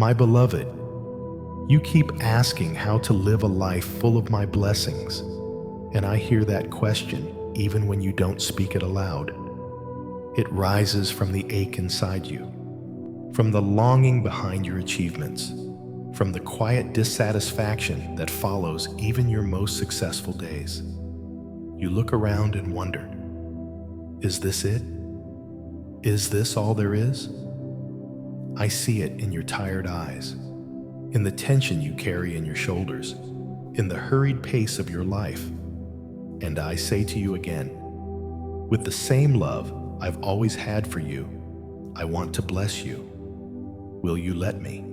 My beloved, you keep asking how to live a life full of my blessings, and I hear that question even when you don't speak it aloud. It rises from the ache inside you, from the longing behind your achievements, from the quiet dissatisfaction that follows even your most successful days. You look around and wonder, is this it? Is this all there is? I see it in your tired eyes, in the tension you carry in your shoulders, in the hurried pace of your life. And I say to you again, with the same love I've always had for you, I want to bless you. Will you let me?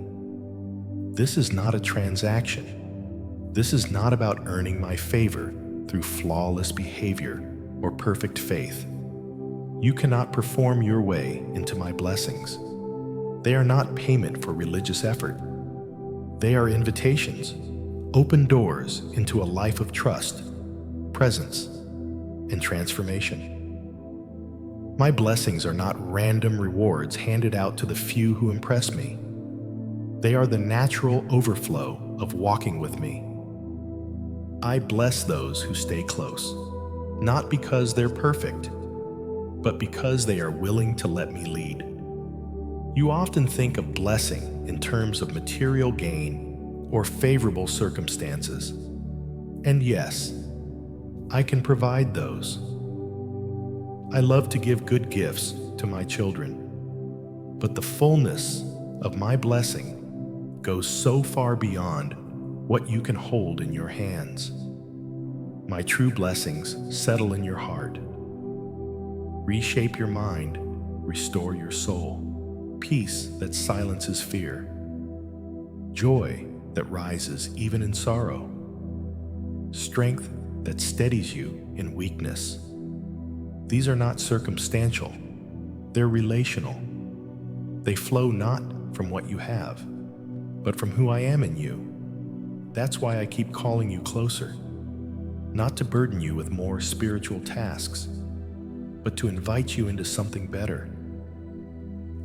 This is not a transaction. This is not about earning my favor through flawless behavior or perfect faith. You cannot perform your way into my blessings. They are not payment for religious effort. They are invitations, open doors into a life of trust, presence, and transformation. My blessings are not random rewards handed out to the few who impress me. They are the natural overflow of walking with me. I bless those who stay close, not because they're perfect, but because they are willing to let me lead. You often think of blessing in terms of material gain or favorable circumstances. And yes, I can provide those. I love to give good gifts to my children, but the fullness of my blessing goes so far beyond what you can hold in your hands. My true blessings settle in your heart, reshape your mind, restore your soul. Peace that silences fear, joy that rises even in sorrow, strength that steadies you in weakness. These are not circumstantial, they're relational. They flow not from what you have, but from who I am in you. That's why I keep calling you closer, not to burden you with more spiritual tasks, but to invite you into something better.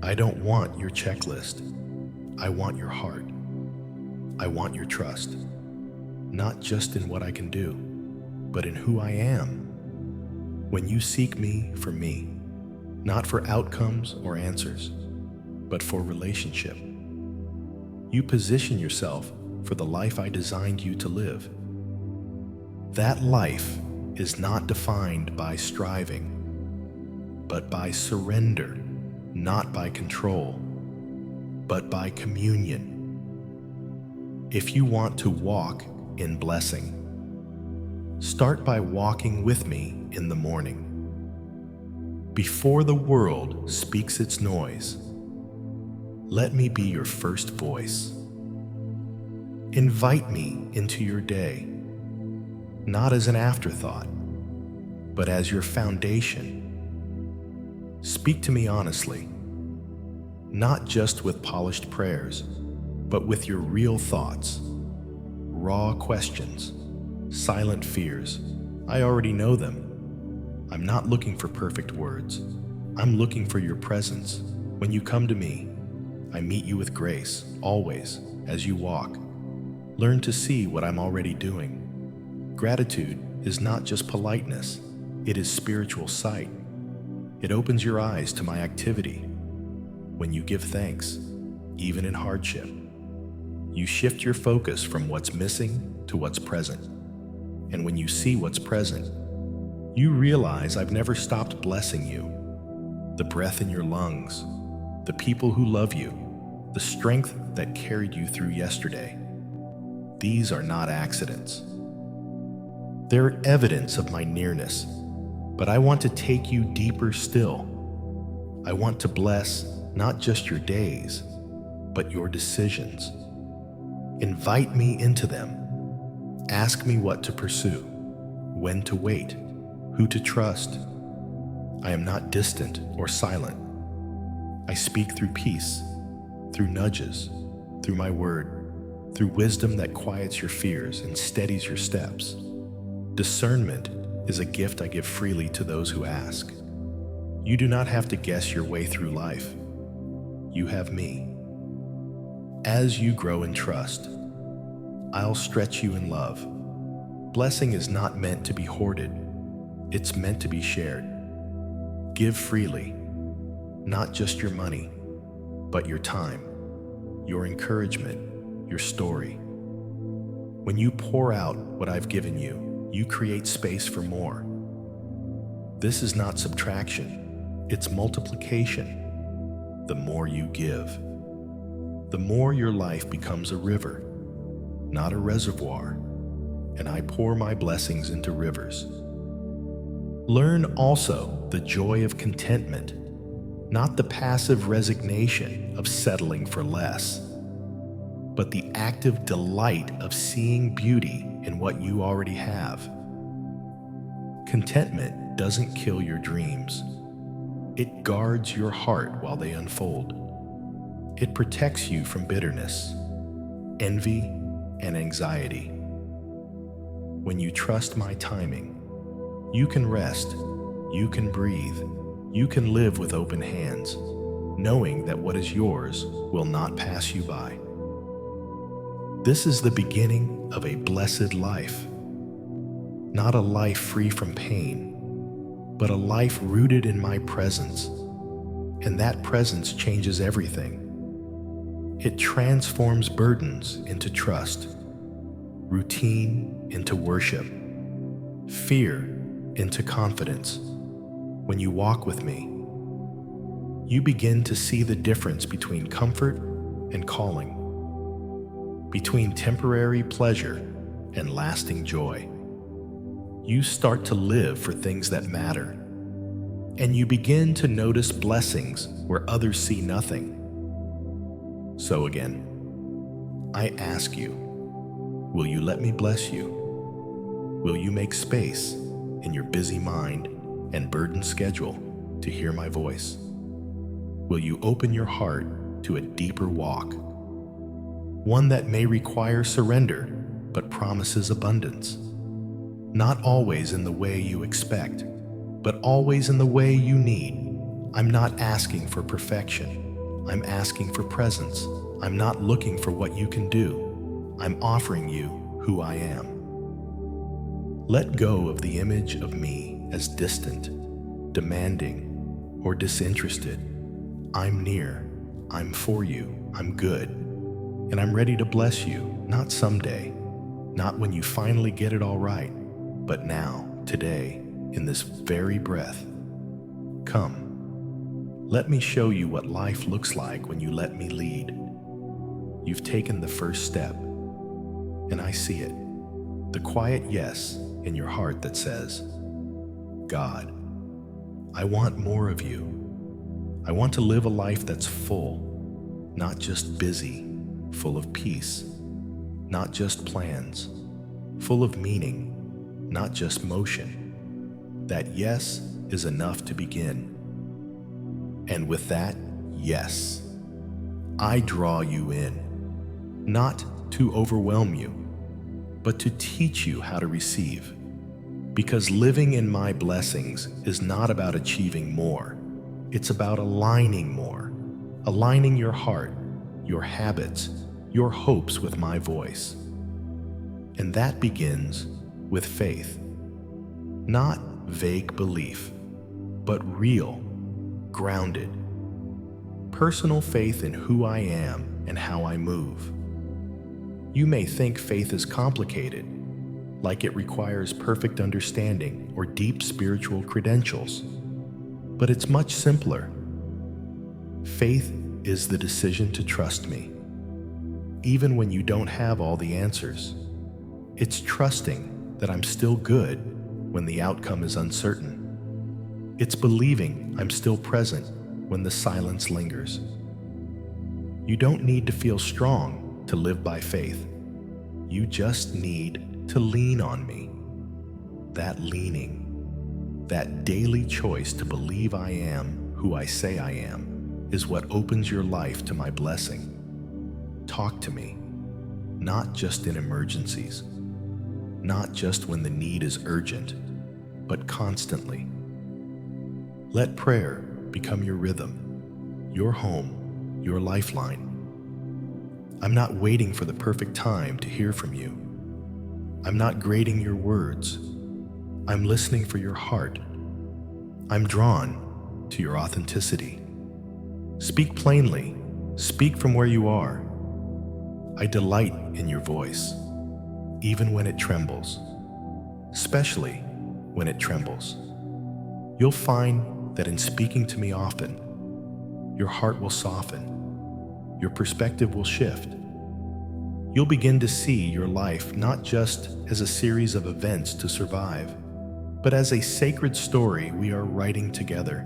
I don't want your checklist. I want your heart. I want your trust, not just in what I can do, but in who I am. When you seek me for me, not for outcomes or answers, but for relationship, you position yourself for the life I designed you to live. That life is not defined by striving, but by surrender. Not by control, but by communion. If you want to walk in blessing, start by walking with me in the morning. Before the world speaks its noise, let me be your first voice. Invite me into your day, not as an afterthought, but as your foundation. Speak to me honestly, not just with polished prayers, but with your real thoughts, raw questions, silent fears. I already know them. I'm not looking for perfect words. I'm looking for your presence. When you come to me, I meet you with grace, always, as you walk. Learn to see what I'm already doing. Gratitude is not just politeness, it is spiritual sight. It opens your eyes to my activity. When you give thanks, even in hardship, you shift your focus from what's missing to what's present. And when you see what's present, you realize I've never stopped blessing you. The breath in your lungs, the people who love you, the strength that carried you through yesterday. These are not accidents. They're evidence of my nearness. But I want to take you deeper still. I want to bless not just your days, but your decisions. Invite me into them. Ask me what to pursue, when to wait, who to trust. I am not distant or silent. I speak through peace, through nudges, through my word, through wisdom that quiets your fears and steadies your steps. Discernment is a gift I give freely to those who ask. You do not have to guess your way through life. You have me. As you grow in trust, I'll stretch you in love. Blessing is not meant to be hoarded, it's meant to be shared. Give freely, not just your money, but your time, your encouragement, your story. When you pour out what I've given you, you create space for more. This is not subtraction, it's multiplication. The more you give, the more your life becomes a river, not a reservoir, and I pour my blessings into rivers. Learn also the joy of contentment, not the passive resignation of settling for less, but the active delight of seeing beauty in what you already have. Contentment doesn't kill your dreams. It guards your heart while they unfold. It protects you from bitterness, envy, and anxiety. When you trust my timing, you can rest, you can breathe, you can live with open hands, knowing that what is yours will not pass you by. This is the beginning of a blessed life. Not a life free from pain, but a life rooted in my presence. And that presence changes everything. It transforms burdens into trust, routine into worship, fear into confidence. When you walk with me, you begin to see the difference between comfort and calling, between temporary pleasure and lasting joy. You start to live for things that matter, and you begin to notice blessings where others see nothing. So again, I ask you, will you let me bless you? Will you make space in your busy mind and burdened schedule to hear my voice? Will you open your heart to a deeper walk? One that may require surrender, but promises abundance. Not always in the way you expect, but always in the way you need. I'm not asking for perfection. I'm asking for presence. I'm not looking for what you can do. I'm offering you who I am. Let go of the image of me as distant, demanding, or disinterested. I'm near, I'm for you, I'm good, and I'm ready to bless you, not someday, not when you finally get it all right, but now, today, in this very breath. Come, let me show you what life looks like when you let me lead. You've taken the first step, and I see it, the quiet yes in your heart that says, God, I want more of you. I want to live a life that's full, not just busy, full of peace, not just plans, full of meaning, not just motion. That yes is enough to begin. And with that yes, I draw you in, not to overwhelm you, but to teach you how to receive. Because living in my blessings is not about achieving more. It's about aligning more, aligning your heart, your habits, your hopes with my voice. And that begins with faith. Not vague belief, but real, grounded, personal faith in who I am and how I move. You may think faith is complicated, like it requires perfect understanding or deep spiritual credentials, but it's much simpler. Faith is the decision to trust me, even when you don't have all the answers. It's trusting that I'm still good when the outcome is uncertain. It's believing I'm still present when the silence lingers. You don't need to feel strong to live by faith. You just need to lean on me. That leaning, that daily choice to believe I am who I say I am, is what opens your life to my blessing. Talk to me, not just in emergencies, not just when the need is urgent, but constantly. Let prayer become your rhythm, your home, your lifeline. I'm not waiting for the perfect time to hear from you. I'm not grading your words. I'm listening for your heart. I'm drawn to your authenticity. Speak plainly. Speak from where you are. I delight in your voice, even when it trembles, especially when it trembles. You'll find that in speaking to me often, your heart will soften, your perspective will shift. You'll begin to see your life not just as a series of events to survive, but as a sacred story we are writing together.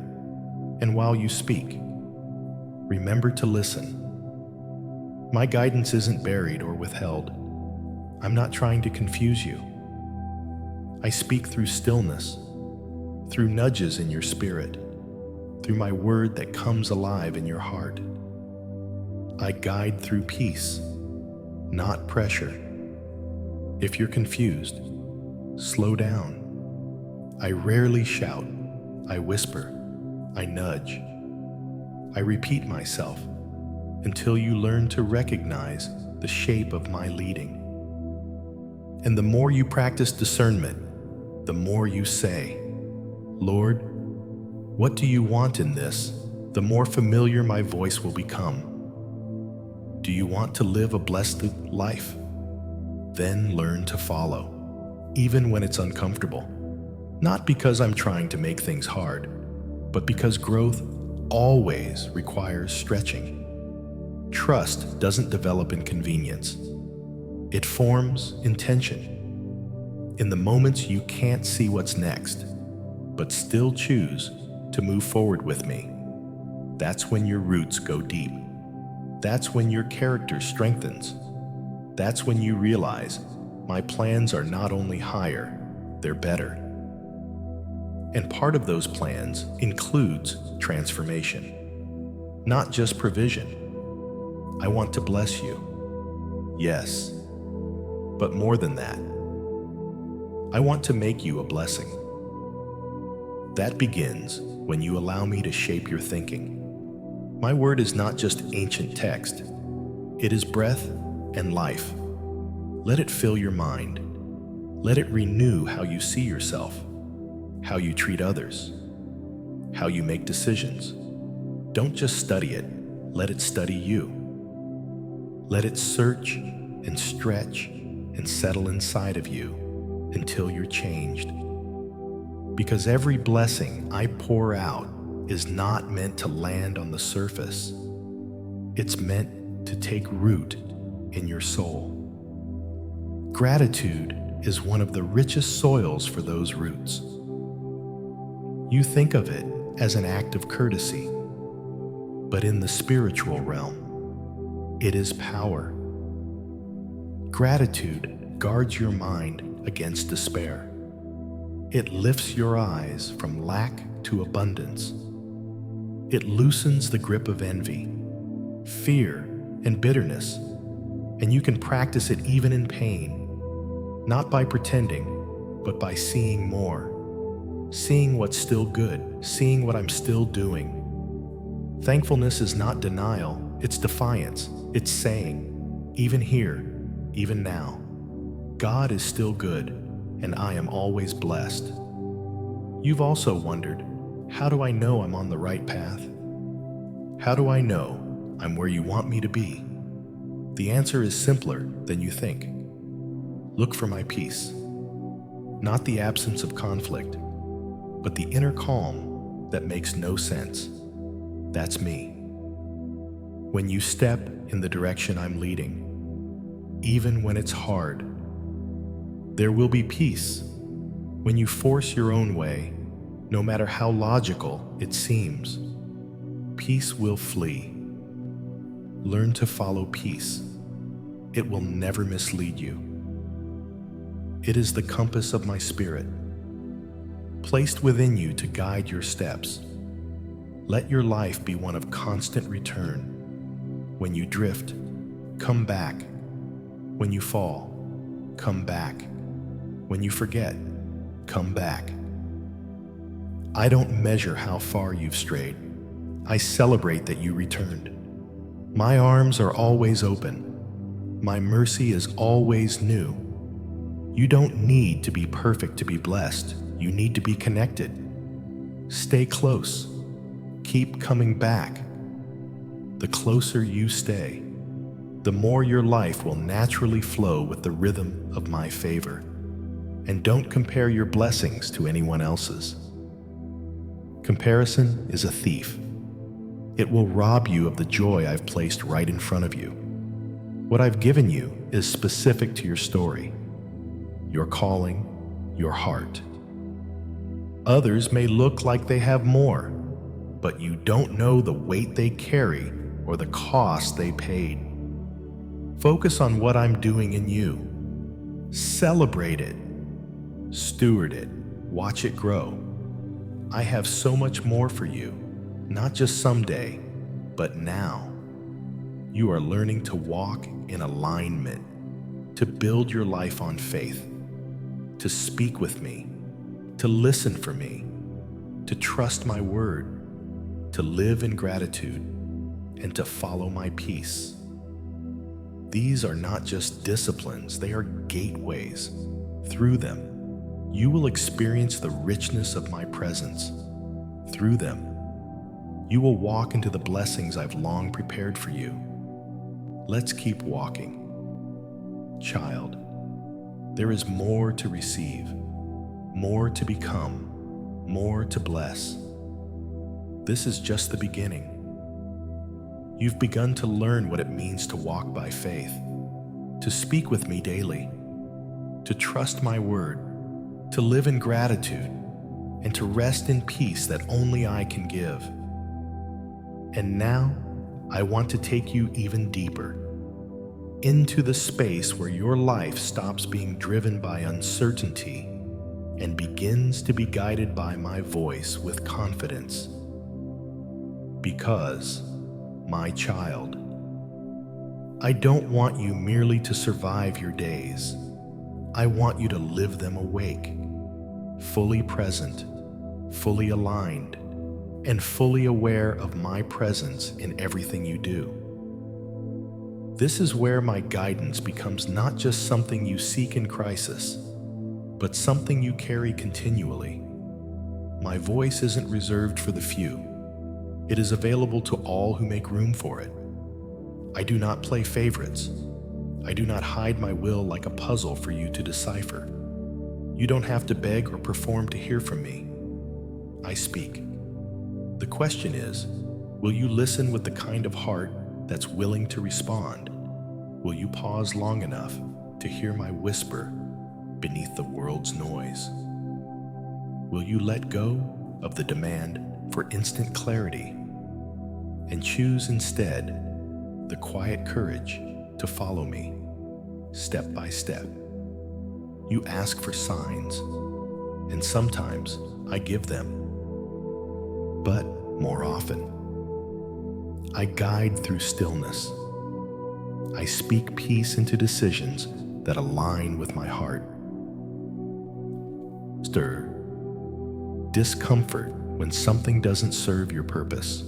And while you speak, remember to listen. My guidance isn't buried or withheld. I'm not trying to confuse you. I speak through stillness, through nudges in your spirit, through my word that comes alive in your heart. I guide through peace, not pressure. If you're confused, slow down. I rarely shout. I whisper. I nudge. I repeat myself until you learn to recognize the shape of my leading. And the more you practice discernment, the more you say, Lord, what do you want in this? The more familiar my voice will become. Do you want to live a blessed life? Then learn to follow, even when it's uncomfortable. Not because I'm trying to make things hard, but because growth always requires stretching. Trust doesn't develop in convenience. It forms in tension. In the moments you can't see what's next, but still choose to move forward with me. That's when your roots go deep. That's when your character strengthens. That's when you realize my plans are not only higher, they're better. And part of those plans includes transformation, not just provision. I want to bless you. Yes, but more than that, I want to make you a blessing. That begins when you allow me to shape your thinking. My word is not just ancient text. It is breath and life. Let it fill your mind. Let it renew how you see yourself, how you treat others, how you make decisions. Don't just study it, let it study you. Let it search and stretch and settle inside of you until you're changed. Because every blessing I pour out is not meant to land on the surface. It's meant to take root in your soul. Gratitude is one of the richest soils for those roots. You think of it as an act of courtesy, but in the spiritual realm, it is power. Gratitude guards your mind against despair. It lifts your eyes from lack to abundance. It loosens the grip of envy, fear, and bitterness, and you can practice it even in pain, not by pretending, but by seeing more, seeing what's still good, seeing what I'm still doing. Thankfulness is not denial, it's defiance. It's saying, even here, even now, God is still good, and I am always blessed. You've also wondered, how do I know I'm on the right path? How do I know I'm where you want me to be? The answer is simpler than you think. Look for my peace. Not the absence of conflict, but the inner calm that makes no sense. That's me. When you step in the direction I'm leading, even when it's hard, there will be peace. When you force your own way, no matter how logical it seems, peace will flee. Learn to follow peace. It will never mislead you. It is the compass of my spirit, placed within you to guide your steps. Let your life be one of constant return. When you drift, come back. When you fall, come back. When you forget, come back. I don't measure how far you've strayed. I celebrate that you returned. My arms are always open, My mercy is always new. You don't need to be perfect to be blessed. You need to be connected. Stay close. Keep coming back. The closer you stay, the more your life will naturally flow with the rhythm of my favor. And don't compare your blessings to anyone else's. Comparison is a thief. It will rob you of the joy I've placed right in front of you. What I've given you is specific to your story, your calling, your heart. Others may look like they have more, but you don't know the weight they carry or the cost they paid. Focus on what I'm doing in you. Celebrate it. Steward it. Watch it grow. I have so much more for you, not just someday, but now. You are learning to walk in alignment, to build your life on faith, to speak with me, to listen for me, to trust my word, to live in gratitude, and to follow my peace. These are not just disciplines, they are gateways. Through them, you will experience the richness of my presence. Through them, you will walk into the blessings I've long prepared for you. Let's keep walking. Child, there is more to receive, more to become, more to bless. This is just the beginning. You've begun to learn what it means to walk by faith, to speak with me daily, to trust my word, to live in gratitude, and to rest in peace that only I can give. And now, I want to take you even deeper, into the space where your life stops being driven by uncertainty and begins to be guided by my voice with confidence. Because, my child, I don't want you merely to survive your days. I want you to live them awake, fully present, fully aligned, and fully aware of my presence in everything you do. This is where my guidance becomes not just something you seek in crisis, but something you carry continually. My voice isn't reserved for the few. It is available to all who make room for it. I do not play favorites. I do not hide my will like a puzzle for you to decipher. You don't have to beg or perform to hear from me. I speak. The question is, will you listen with the kind of heart that's willing to respond? Will you pause long enough to hear my whisper beneath the world's noise? Will you let go of the demand for instant clarity and choose instead the quiet courage to follow me step by step? You ask for signs, and sometimes I give them. But more often, I guide through stillness. I speak peace into decisions that align with my heart. Stir discomfort when something doesn't serve your purpose.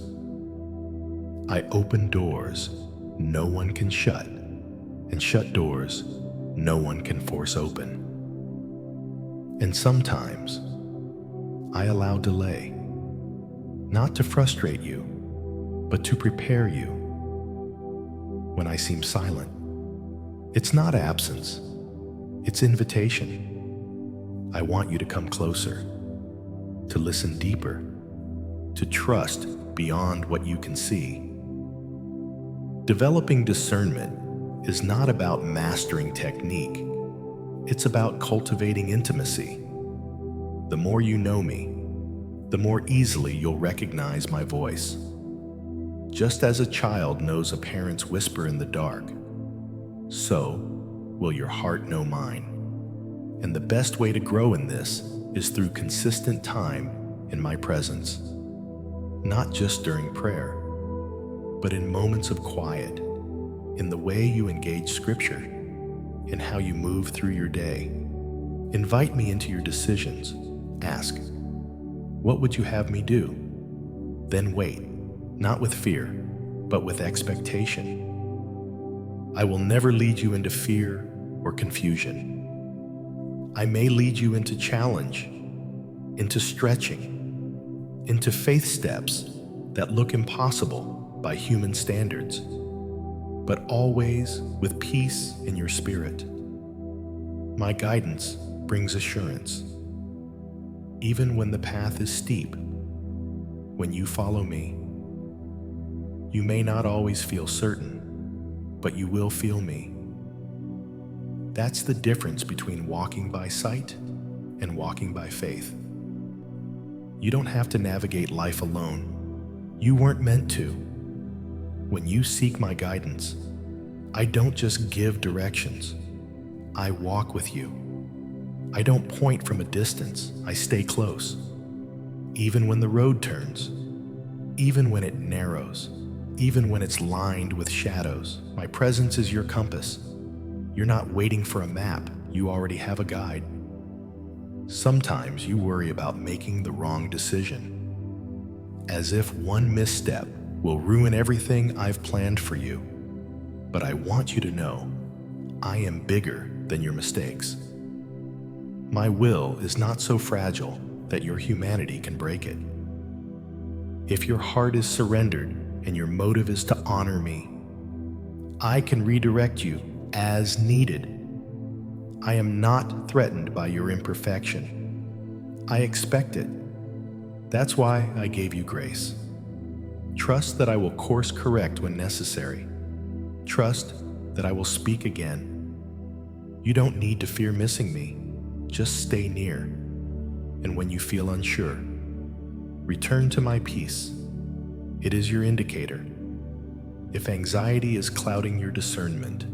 I open doors no one can shut, and shut doors no one can force open. And sometimes I allow delay, not to frustrate you, but to prepare you. When I seem silent, it's not absence, it's invitation. I want you to come closer, to listen deeper, to trust beyond what you can see. Developing discernment is not about mastering technique. It's about cultivating intimacy. The more you know me, the more easily you'll recognize my voice. Just as a child knows a parent's whisper in the dark, so will your heart know mine. And the best way to grow in this is through consistent time in my presence. Not just during prayer, but in moments of quiet, in the way you engage Scripture, in how you move through your day. Invite me into your decisions. Ask, what would you have me do? Then wait, not with fear, but with expectation. I will never lead you into fear or confusion. I may lead you into challenge, into stretching, into faith steps that look impossible by human standards, but always with peace in your spirit. My guidance brings assurance. Even when the path is steep, when you follow me, you may not always feel certain, but you will feel me. That's the difference between walking by sight and walking by faith. You don't have to navigate life alone. You weren't meant to. When you seek my guidance, I don't just give directions. I walk with you. I don't point from a distance. I stay close. Even when the road turns, even when it narrows, even when it's lined with shadows, my presence is your compass. You're not waiting for a map. You already have a guide. Sometimes you worry about making the wrong decision, as if one misstep will ruin everything I've planned for you. But I want you to know, I am bigger than your mistakes. My will is not so fragile that your humanity can break it. If your heart is surrendered and your motive is to honor me, I can redirect you as needed. I am not threatened by your imperfection. I expect it. That's why I gave you grace. Trust that I will course correct when necessary. Trust that I will speak again. You don't need to fear missing me. Just stay near. And when you feel unsure, return to my peace. It is your indicator. If anxiety is clouding your discernment,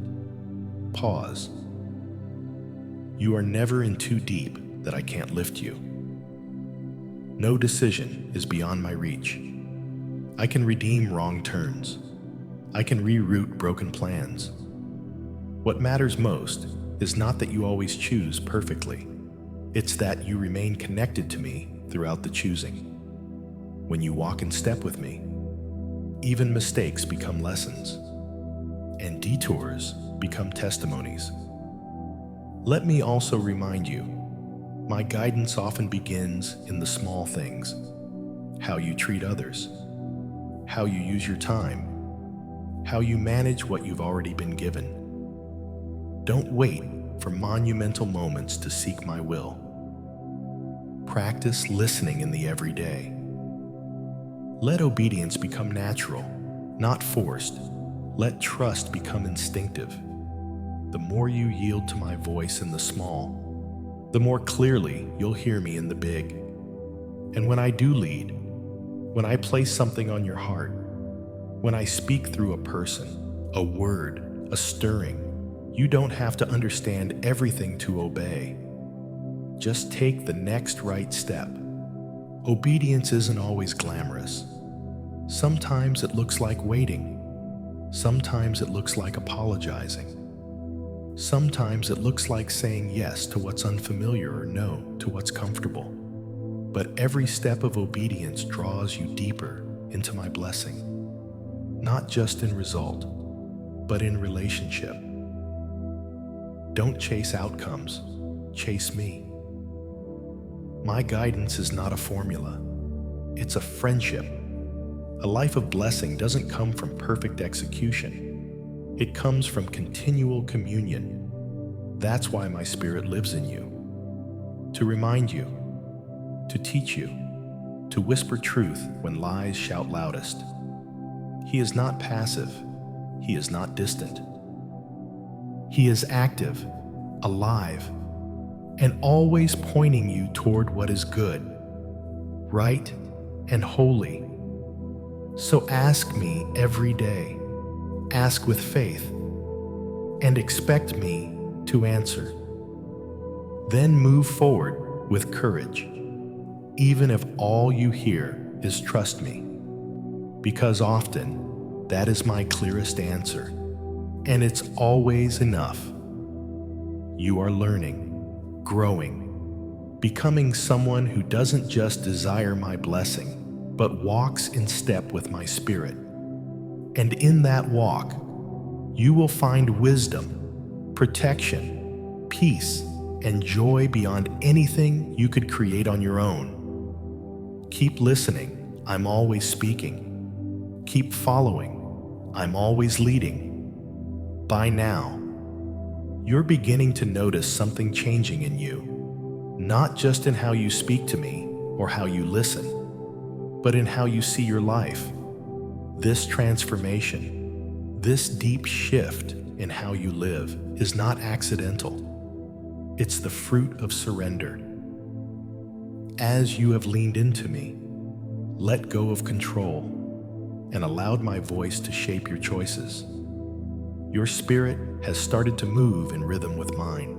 pause. You are never in too deep that I can't lift you. No decision is beyond my reach. I can redeem wrong turns. I can reroute broken plans. What matters most is not that you always choose perfectly. It's that you remain connected to me throughout the choosing. When you walk in step with me, even mistakes become lessons, and detours become testimonies. Let me also remind you, my guidance often begins in the small things: how you treat others, how you use your time, how you manage what you've already been given. Don't wait for monumental moments to seek my will. Practice listening in the everyday. Let obedience become natural, not forced. Let trust become instinctive. The more you yield to my voice in the small, the more clearly you'll hear me in the big. And when I do lead, when I place something on your heart, when I speak through a person, a word, a stirring, you don't have to understand everything to obey. Just take the next right step. Obedience isn't always glamorous. Sometimes it looks like waiting. Sometimes it looks like apologizing. Sometimes it looks like saying yes to what's unfamiliar or no to what's comfortable. But every step of obedience draws you deeper into my blessing, not just in result, but in relationship. Don't chase outcomes, chase me. My guidance is not a formula, it's a friendship. A life of blessing doesn't come from perfect execution. It comes from continual communion. That's why my Spirit lives in you. To remind you, to teach you, to whisper truth when lies shout loudest. He is not passive. He is not distant. He is active, alive, and always pointing you toward what is good, right, and holy. So ask me every day. Ask with faith, and expect me to answer. Then move forward with courage, even if all you hear is trust me, because often that is my clearest answer, and it's always enough. You are learning, growing, becoming someone who doesn't just desire my blessing, but walks in step with my Spirit. And in that walk, You will find wisdom, protection, peace, and joy beyond anything you could create on your own. Keep listening, I'm always speaking. Keep following, I'm always leading. By now, you're beginning to notice something changing in you, not just in how you speak to me or how you listen, but in how you see your life. This transformation, this deep shift in how you live is not accidental. It's the fruit of surrender. As you have leaned into me, let go of control, and allowed my voice to shape your choices, your spirit has started to move in rhythm with mine.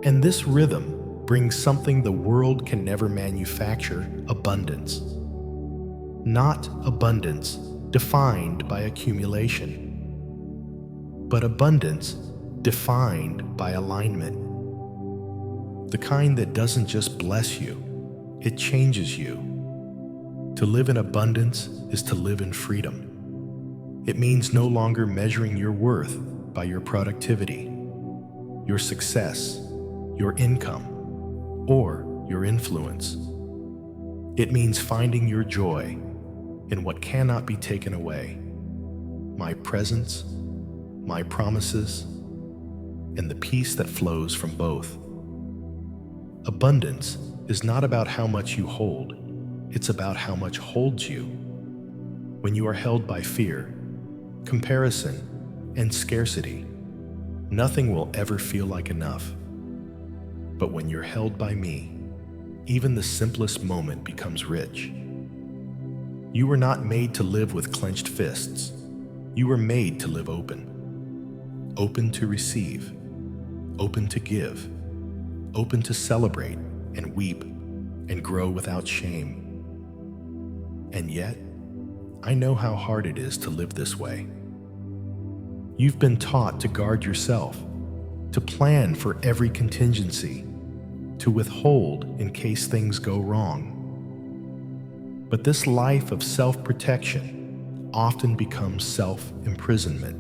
And this rhythm brings something the world can never manufacture: abundance. Not abundance defined by accumulation, but abundance defined by alignment. The kind that doesn't just bless you, it changes you. To live in abundance is to live in freedom. It means no longer measuring your worth by your productivity, your success, your income, or your influence. It means finding your joy in what cannot be taken away: my presence, my promises, and the peace that flows from both. Abundance is not about how much you hold, it's about how much holds you. When you are held by fear, comparison, and scarcity, nothing will ever feel like enough. But when you're held by me, even the simplest moment becomes rich. You were not made to live with clenched fists. You were made to live open. Open to receive, open to give, open to celebrate and weep and grow without shame. And yet, I know how hard it is to live this way. You've been taught to guard yourself, to plan for every contingency, to withhold in case things go wrong. But this life of self-protection often becomes self-imprisonment.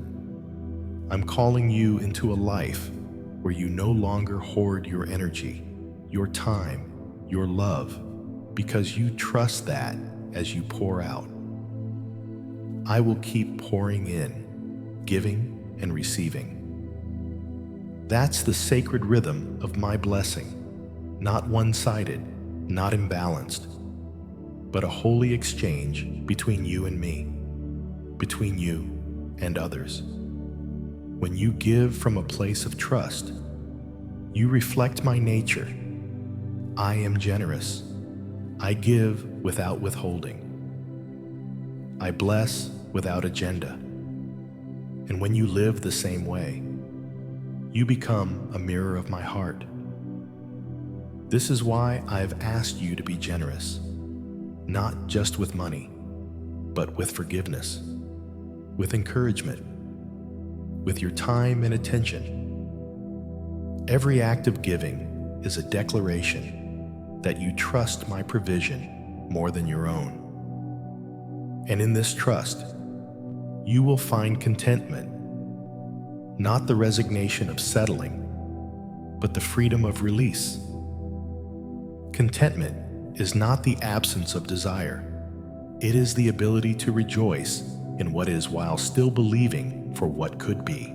I'm calling you into a life where you no longer hoard your energy, your time, your love, because you trust that as you pour out. I will keep pouring in, giving and receiving. That's the sacred rhythm of my blessing, not one-sided, not imbalanced, but a holy exchange between you and me, between you and others. When you give from a place of trust, you reflect my nature. I am generous. I give without withholding. I bless without agenda. And when you live the same way, you become a mirror of my heart. This is why I've asked you to be generous, not just with money, but with forgiveness, with encouragement, with your time and attention. Every act of giving is a declaration that you trust my provision more than your own. And in this trust, you will find contentment, not the resignation of settling, but the freedom of release. Contentment is not the absence of desire. It is the ability to rejoice in what is while still believing for what could be.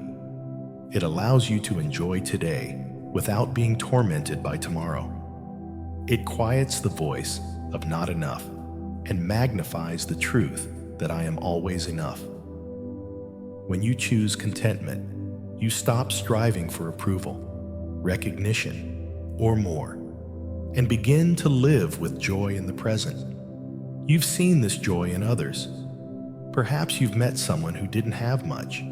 It allows you to enjoy today without being tormented by tomorrow. It quiets the voice of not enough and magnifies the truth that I am always enough. When you choose contentment, you stop striving for approval, recognition, or more, and begin to live with joy in the present. You've seen this joy in others. Perhaps you've met someone who didn't have much,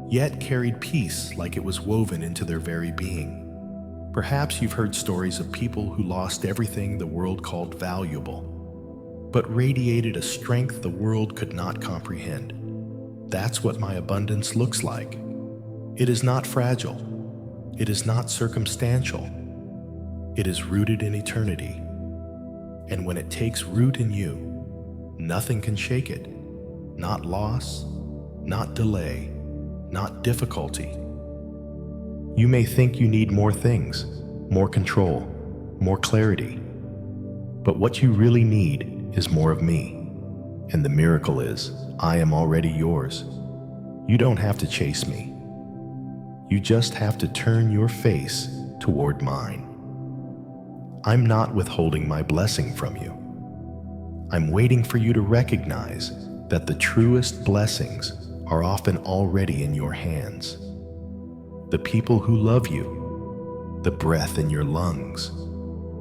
yet carried peace like it was woven into their very being. Perhaps you've heard stories of people who lost everything the world called valuable, but radiated a strength the world could not comprehend. That's what my abundance looks like. It is not fragile. It is not circumstantial. It is rooted in eternity. And when it takes root in you, nothing can shake it. Not loss, not delay, not difficulty. You may think you need more things, more control, more clarity. But what you really need is more of me. And the miracle is, I am already yours. You don't have to chase me. You just have to turn your face toward mine. I'm not withholding my blessing from you. I'm waiting for you to recognize that the truest blessings are often already in your hands. The people who love you, the breath in your lungs,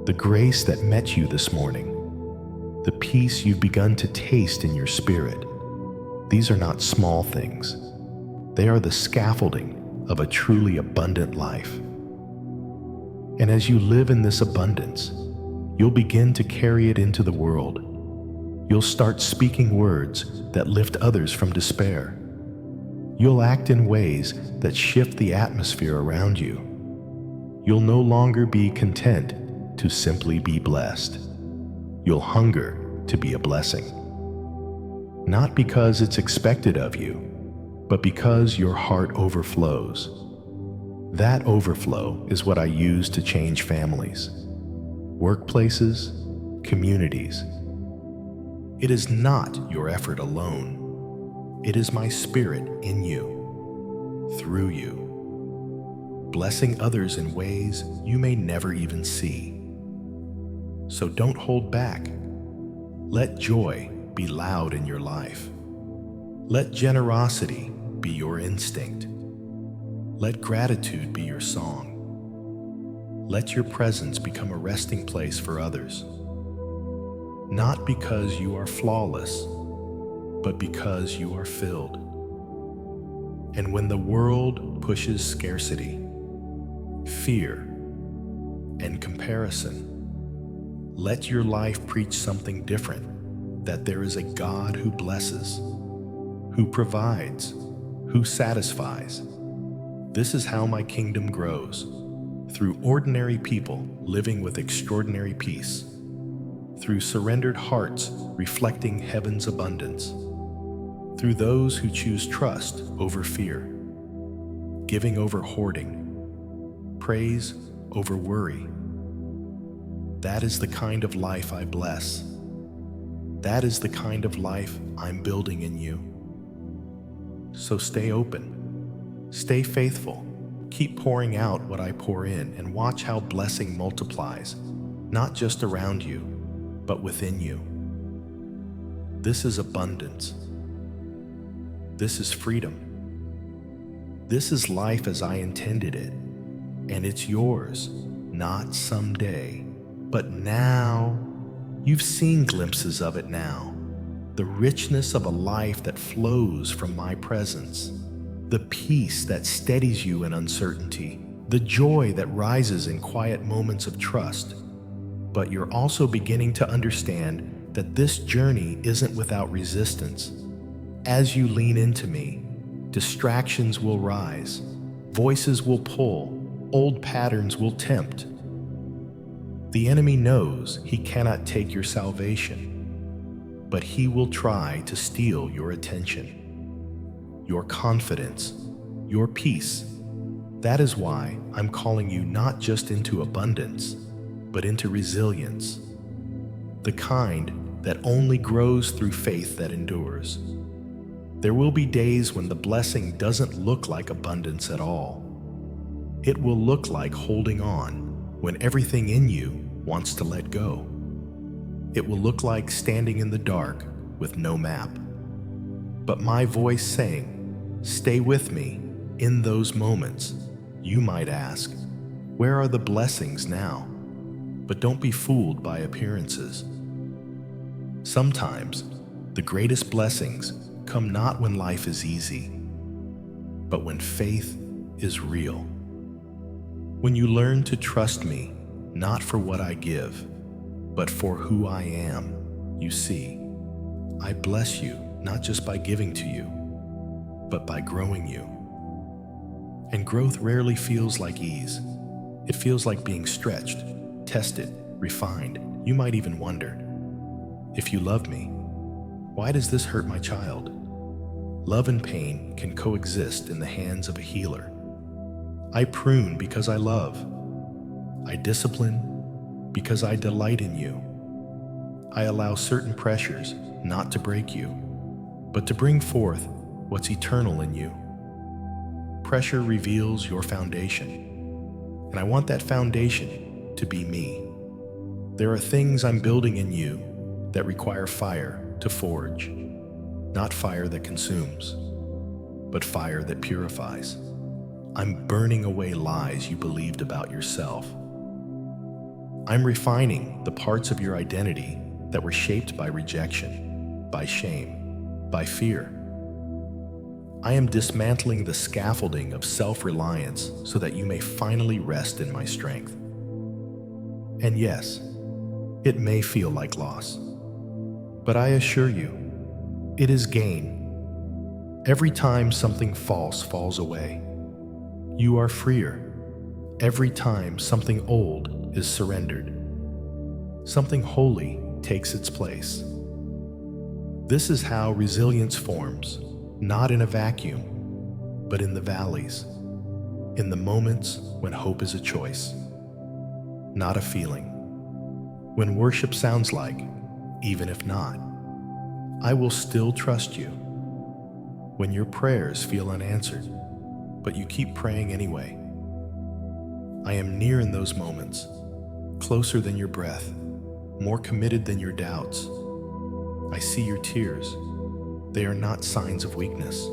the grace that met you this morning, the peace you've begun to taste in your spirit. These are not small things. They are the scaffolding of a truly abundant life. And as you live in this abundance, you'll begin to carry it into the world. You'll start speaking words that lift others from despair. You'll act in ways that shift the atmosphere around you. You'll no longer be content to simply be blessed. You'll hunger to be a blessing. Not because it's expected of you, but because your heart overflows. That overflow is what I use to change families, workplaces, communities. It is not your effort alone. It is my spirit in you, through you, blessing others in ways you may never even see. So don't hold back. Let joy be loud in your life. Let generosity be your instinct. Let gratitude be your song. Let your presence become a resting place for others. Not because you are flawless, but because you are filled. And when the world pushes scarcity, fear, and comparison, let your life preach something different, that there is a God who blesses, who provides, who satisfies. This is how my kingdom grows, through ordinary people living with extraordinary peace, through surrendered hearts reflecting heaven's abundance, through those who choose trust over fear, giving over hoarding, praise over worry. That is the kind of life I bless. That is the kind of life I'm building in you. So stay open, stay faithful, keep pouring out what I pour in, and watch how blessing multiplies, not just around you, but within you. This is abundance. This is freedom. This is life as I intended it, and it's yours, not someday, but now. You've seen glimpses of it now. The richness of a life that flows from my presence, the peace that steadies you in uncertainty, the joy that rises in quiet moments of trust. But you're also beginning to understand that this journey isn't without resistance. As you lean into me, distractions will rise, voices will pull, old patterns will tempt. The enemy knows he cannot take your salvation, but he will try to steal your attention, your confidence, your peace. That is why I'm calling you not just into abundance, but into resilience, the kind that only grows through faith that endures. There will be days when the blessing doesn't look like abundance at all. It will look like holding on when everything in you wants to let go. It will look like standing in the dark with no map. But my voice saying, stay with me in those moments. You might ask, where are the blessings now? But don't be fooled by appearances. Sometimes the greatest blessings come not when life is easy, but when faith is real. When you learn to trust me, not for what I give, but for who I am. You see, I bless you not just by giving to you, but by growing you. And growth rarely feels like ease. It feels like being stretched, tested, refined. You might even wonder, if you love me, why does this hurt my child? Love and pain can coexist in the hands of a healer. I prune because I love. I discipline because I delight in you. I allow certain pressures not to break you, but to bring forth what's eternal in you. Pressure reveals your foundation, and I want that foundation to be me. There are things I'm building in you that require fire to forge, not fire that consumes, but fire that purifies. I'm burning away lies you believed about yourself. I'm refining the parts of your identity that were shaped by rejection, by shame, by fear. I am dismantling the scaffolding of self-reliance so that you may finally rest in my strength. And yes, it may feel like loss, but I assure you, it is gain. Every time something false falls away, you are freer. Every time something old is surrendered, something holy takes its place. This is how resilience forms, not in a vacuum, but in the valleys, in the moments when hope is a choice, not a feeling. When worship sounds like, even if not, I will still trust you. When your prayers feel unanswered, but you keep praying anyway, I am near in those moments, closer than your breath, more committed than your doubts. I see your tears. They are not signs of weakness.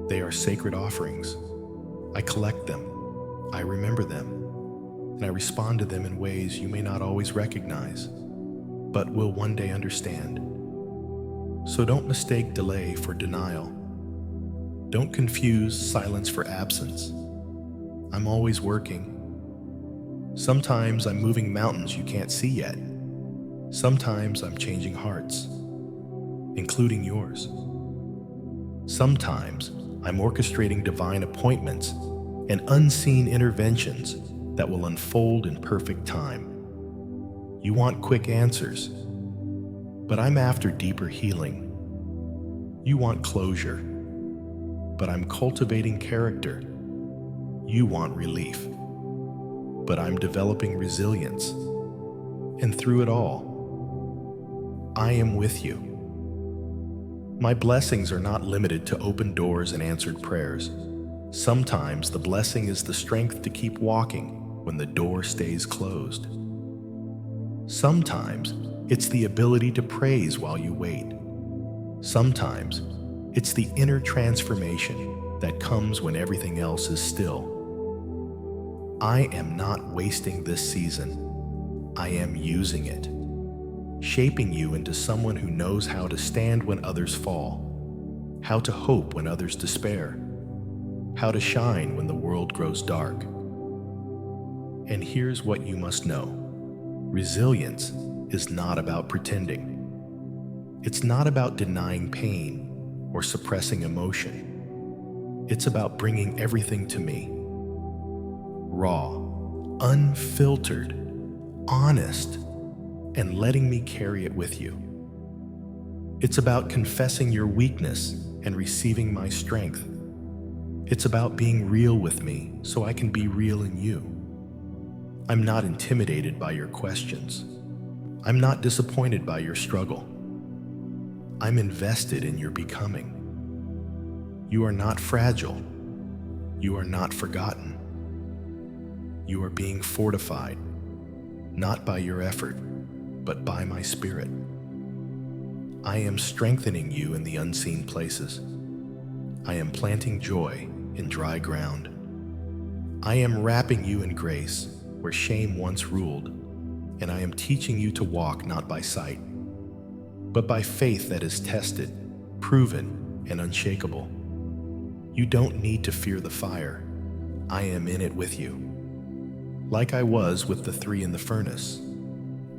They are sacred offerings. I collect them. I remember them. And I respond to them in ways you may not always recognize, but will one day understand. So don't mistake delay for denial. Don't confuse silence for absence. I'm always working. Sometimes I'm moving mountains you can't see yet. Sometimes I'm changing hearts, including yours. Sometimes I'm orchestrating divine appointments and unseen interventions that will unfold in perfect time. You want quick answers, but I'm after deeper healing. You want closure, but I'm cultivating character. You want relief, but I'm developing resilience. And through it all, I am with you. My blessings are not limited to open doors and answered prayers. Sometimes the blessing is the strength to keep walking when the door stays closed. Sometimes it's the ability to praise while you wait. Sometimes it's the inner transformation that comes when everything else is still. I am not wasting this season. I am using it, shaping you into someone who knows how to stand when others fall, how to hope when others despair, how to shine when the world grows dark. And here's what you must know. Resilience is not about pretending. It's not about denying pain or suppressing emotion. It's about bringing everything to me. Raw, unfiltered, honest, and letting me carry it with you. It's about confessing your weakness and receiving my strength. It's about being real with me so I can be real in you. I'm not intimidated by your questions. I'm not disappointed by your struggle. I'm invested in your becoming. You are not fragile. You are not forgotten. You are being fortified, not by your effort, but by my spirit. I am strengthening you in the unseen places. I am planting joy in dry ground. I am wrapping you in grace where shame once ruled, and I am teaching you to walk not by sight, but by faith that is tested, proven, and unshakable. You don't need to fear the fire. I am in it with you. Like I was with the three in the furnace,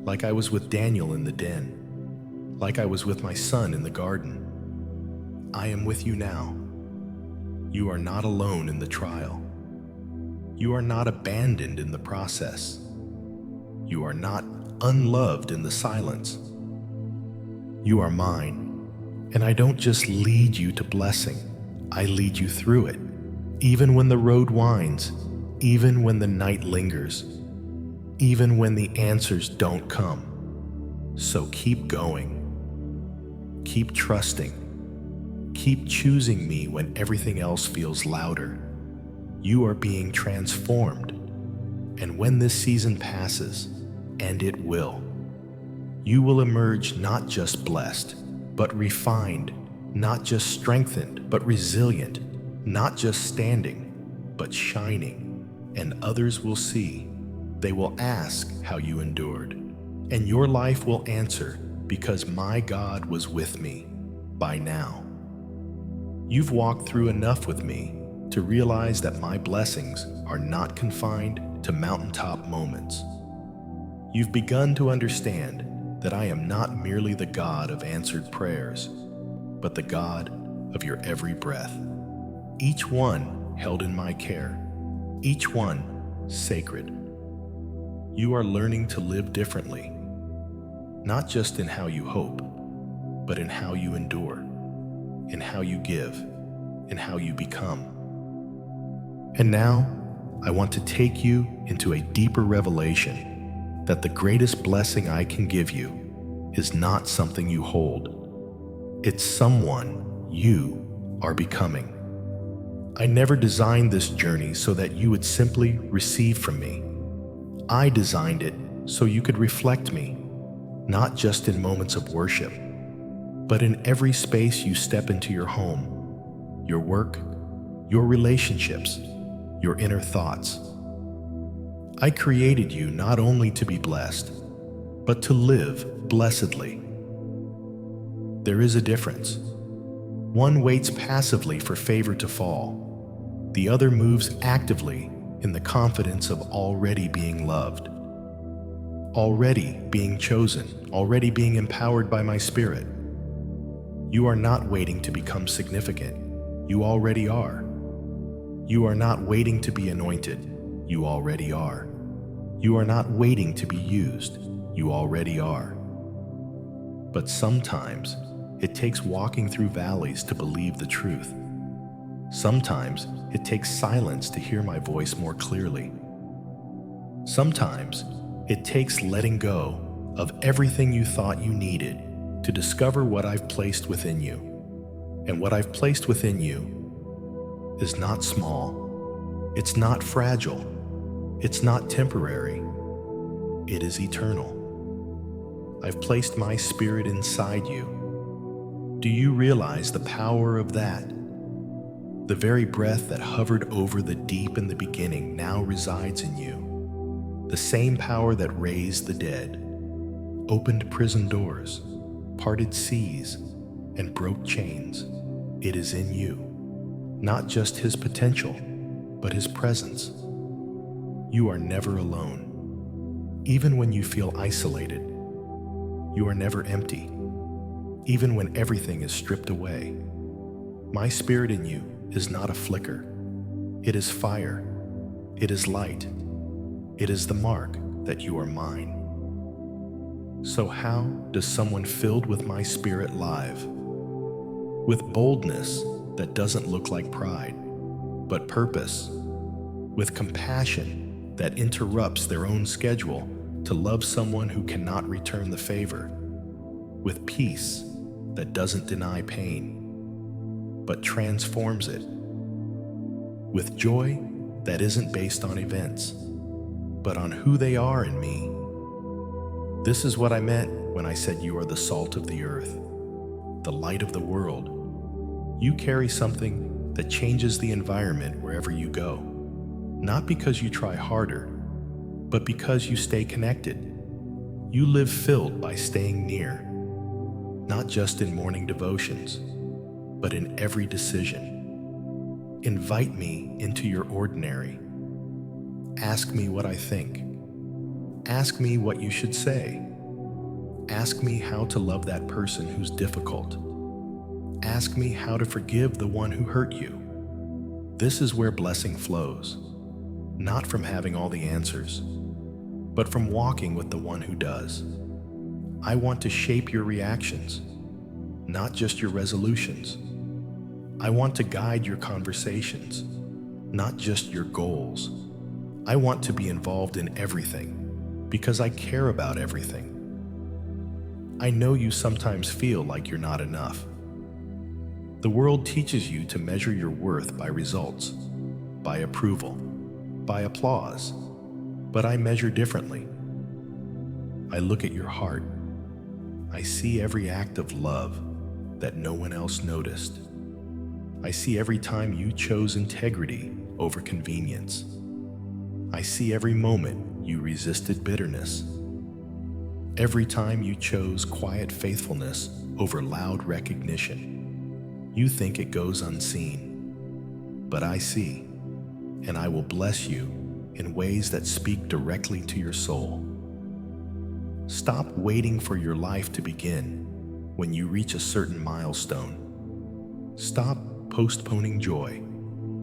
like I was with Daniel in the den, like I was with my son in the garden. I am with you now. You are not alone in the trial. You are not abandoned in the process. You are not unloved in the silence. You are mine. And I don't just lead you to blessing, I lead you through it, even when the road winds, even when the night lingers, even when the answers don't come. So keep going, keep trusting, keep choosing me when everything else feels louder. You are being transformed, and when this season passes, and it will, you will emerge not just blessed, but refined, not just strengthened, but resilient, not just standing, but shining. And others will see. They will ask how you endured. And your life will answer, because my God was with me by now. You've walked through enough with me to realize that my blessings are not confined to mountaintop moments. You've begun to understand that I am not merely the God of answered prayers, but the God of your every breath. Each one held in my care, each one sacred. You are learning to live differently, not just in how you hope, but in how you endure, in how you give, in how you become. And now, I want to take you into a deeper revelation that the greatest blessing I can give you is not something you hold. It's someone you are becoming. I never designed this journey so that you would simply receive from me. I designed it so you could reflect me, not just in moments of worship, but in every space you step into: your home, your work, your relationships, your inner thoughts. I created you not only to be blessed, but to live blessedly. There is a difference. One waits passively for favor to fall. The other moves actively in the confidence of already being loved, already being chosen, already being empowered by my Spirit. You are not waiting to become significant. You already are. You are not waiting to be anointed. You already are. You are not waiting to be used. You already are. But sometimes it takes walking through valleys to believe the truth. Sometimes it takes silence to hear my voice more clearly. Sometimes it takes letting go of everything you thought you needed to discover what I've placed within you. And what I've placed within you is not small. It's not fragile. It's not temporary. It is eternal. I've placed my Spirit inside you. Do you realize the power of that? The very breath that hovered over the deep in the beginning now resides in you. The same power that raised the dead, opened prison doors, parted seas, and broke chains. It is in you. Not just His potential, but His presence. You are never alone. Even when you feel isolated, you are never empty. Even when everything is stripped away, my Spirit in you is not a flicker. It is fire. It is light. It is the mark that you are mine. So how does someone filled with my Spirit live? With boldness that doesn't look like pride, but purpose. With compassion that interrupts their own schedule to love someone who cannot return the favor. With peace that doesn't deny pain, but transforms it. With joy that isn't based on events, but on who they are in me. This is what I meant when I said you are the salt of the earth, the light of the world. You carry something that changes the environment wherever you go. Not because you try harder, but because you stay connected. You live filled by staying near, not just in morning devotions, but in every decision. Invite me into your ordinary. Ask me what I think. Ask me what you should say. Ask me how to love that person who's difficult. Ask me how to forgive the one who hurt you. This is where blessing flows. Not from having all the answers, but from walking with the one who does. I want to shape your reactions, not just your resolutions. I want to guide your conversations, not just your goals. I want to be involved in everything because I care about everything. I know you sometimes feel like you're not enough. The world teaches you to measure your worth by results, by approval, by applause, but I measure differently. I look at your heart. I see every act of love that no one else noticed. I see every time you chose integrity over convenience. I see every moment you resisted bitterness. Every time you chose quiet faithfulness over loud recognition. You think it goes unseen, but I see, and I will bless you in ways that speak directly to your soul. Stop waiting for your life to begin when you reach a certain milestone. Stop postponing joy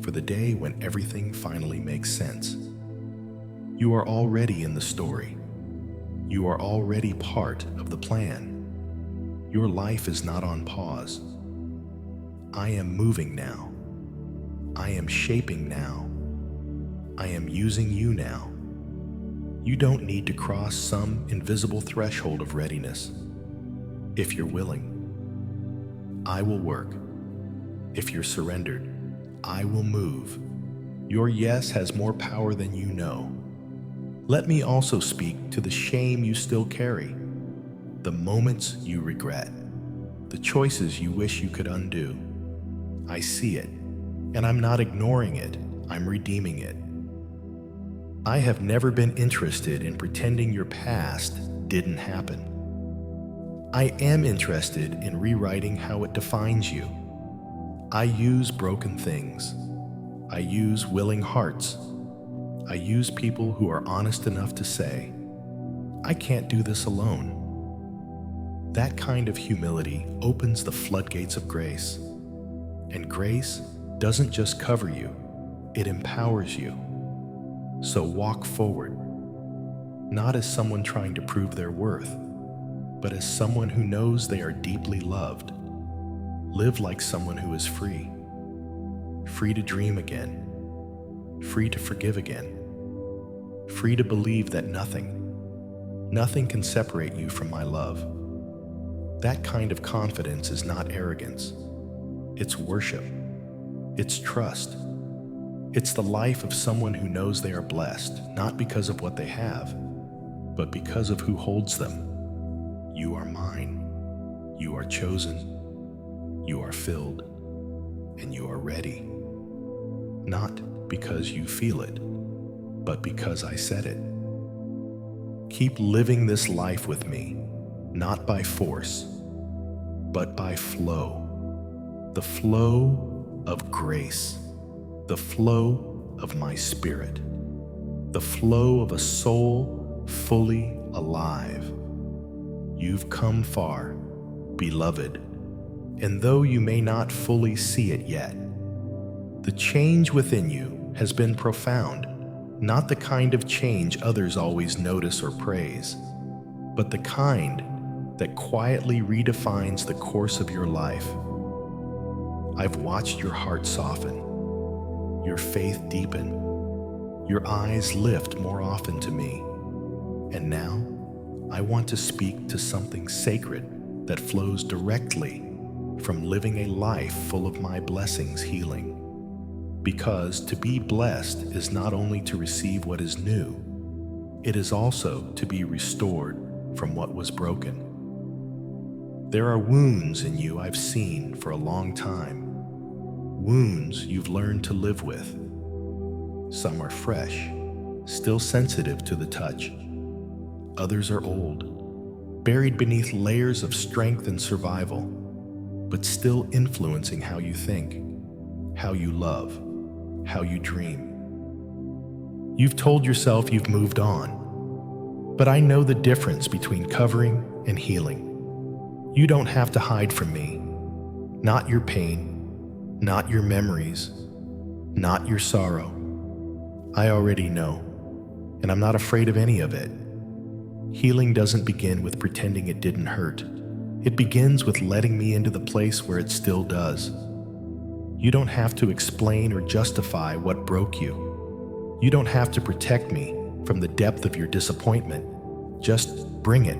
for the day when everything finally makes sense. You are already in the story. You are already part of the plan. Your life is not on pause. I am moving now. I am shaping now. I am using you now. You don't need to cross some invisible threshold of readiness. If you're willing, I will work. If you're surrendered, I will move. Your yes has more power than you know. Let me also speak to the shame you still carry, the moments you regret, the choices you wish you could undo. I see it, and I'm not ignoring it, I'm redeeming it. I have never been interested in pretending your past didn't happen. I am interested in rewriting how it defines you. I use broken things. I use willing hearts. I use people who are honest enough to say, I can't do this alone. That kind of humility opens the floodgates of grace. And grace doesn't just cover you, it empowers you. So walk forward, not as someone trying to prove their worth, but as someone who knows they are deeply loved. Live like someone who is free. Free to dream again. Free to forgive again. Free to believe that nothing can separate you from my love. That kind of confidence is not arrogance. It's worship. It's trust. It's the life of someone who knows they are blessed, not because of what they have, but because of who holds them. You are mine. You are chosen. You are filled. And you are ready. Not because you feel it, but because I said it. Keep living this life with me, not by force, but by flow. The flow of grace, the flow of my spirit, the flow of a soul fully alive. You've come far, beloved, and though you may not fully see it yet, the change within you has been profound, not the kind of change others always notice or praise, but the kind that quietly redefines the course of your life. I've watched your heart soften, your faith deepen, your eyes lift more often to me, and now I want to speak to something sacred that flows directly from living a life full of my blessings healing. Because to be blessed is not only to receive what is new, it is also to be restored from what was broken. There are wounds in you I've seen for a long time, wounds you've learned to live with. Some are fresh, still sensitive to the touch. Others are old, buried beneath layers of strength and survival, but still influencing how you think, how you love, how you dream. You've told yourself you've moved on, but I know the difference between covering and healing. You don't have to hide from me, not your pain, not your memories, not your sorrow. I already know, and I'm not afraid of any of it. Healing doesn't begin with pretending it didn't hurt. It begins with letting me into the place where it still does. You don't have to explain or justify what broke you. You don't have to protect me from the depth of your disappointment. Just bring it.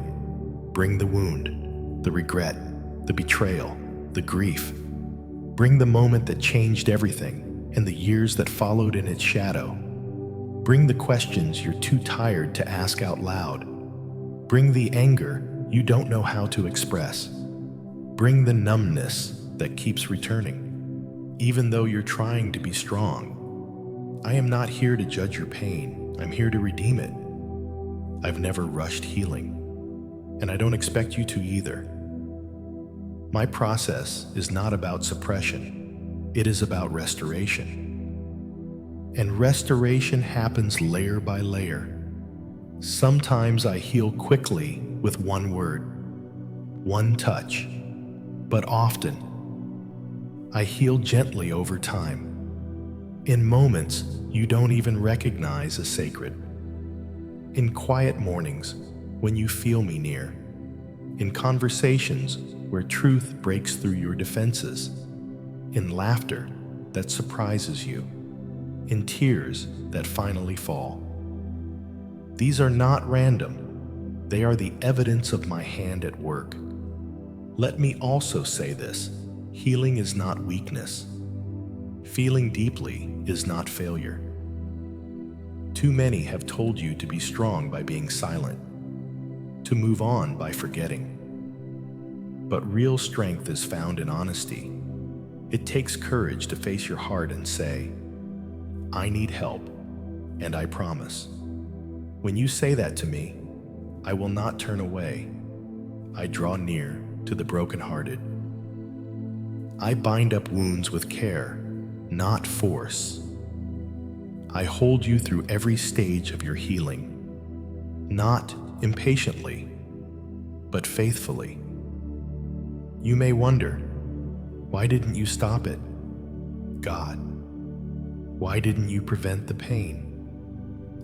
Bring the wound, the regret, the betrayal, the grief. Bring the moment that changed everything and the years that followed in its shadow. Bring the questions you're too tired to ask out loud. Bring the anger you don't know how to express. Bring the numbness that keeps returning, even though you're trying to be strong. I am not here to judge your pain. I'm here to redeem it. I've never rushed healing, and I don't expect you to either. My process is not about suppression. It is about restoration. And restoration happens layer by layer. Sometimes I heal quickly with one word, one touch, but often I heal gently over time, in moments you don't even recognize as sacred, in quiet mornings when you feel me near, in conversations where truth breaks through your defenses, in laughter that surprises you, in tears that finally fall. These are not random. They are the evidence of my hand at work. Let me also say this: healing is not weakness. Feeling deeply is not failure. Too many have told you to be strong by being silent, to move on by forgetting. But real strength is found in honesty. It takes courage to face your heart and say, I need help, and I promise. When you say that to me, I will not turn away. I draw near to the brokenhearted. I bind up wounds with care, not force. I hold you through every stage of your healing, not impatiently, but faithfully. You may wonder, why didn't you stop it? God, why didn't you prevent the pain?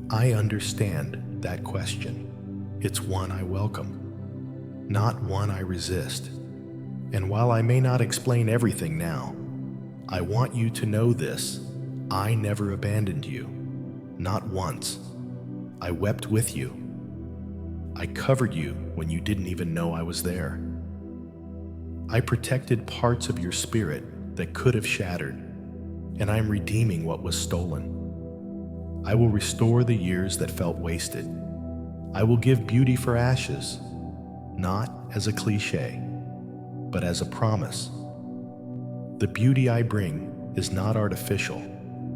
I understand that question. It's one I welcome, not one I resist. And while I may not explain everything now, I want you to know this: I never abandoned you, not once. I wept with you. I covered you when you didn't even know I was there. I protected parts of your spirit that could have shattered, and I'm redeeming what was stolen. I will restore the years that felt wasted. I will give beauty for ashes, not as a cliche, but as a promise. The beauty I bring is not artificial.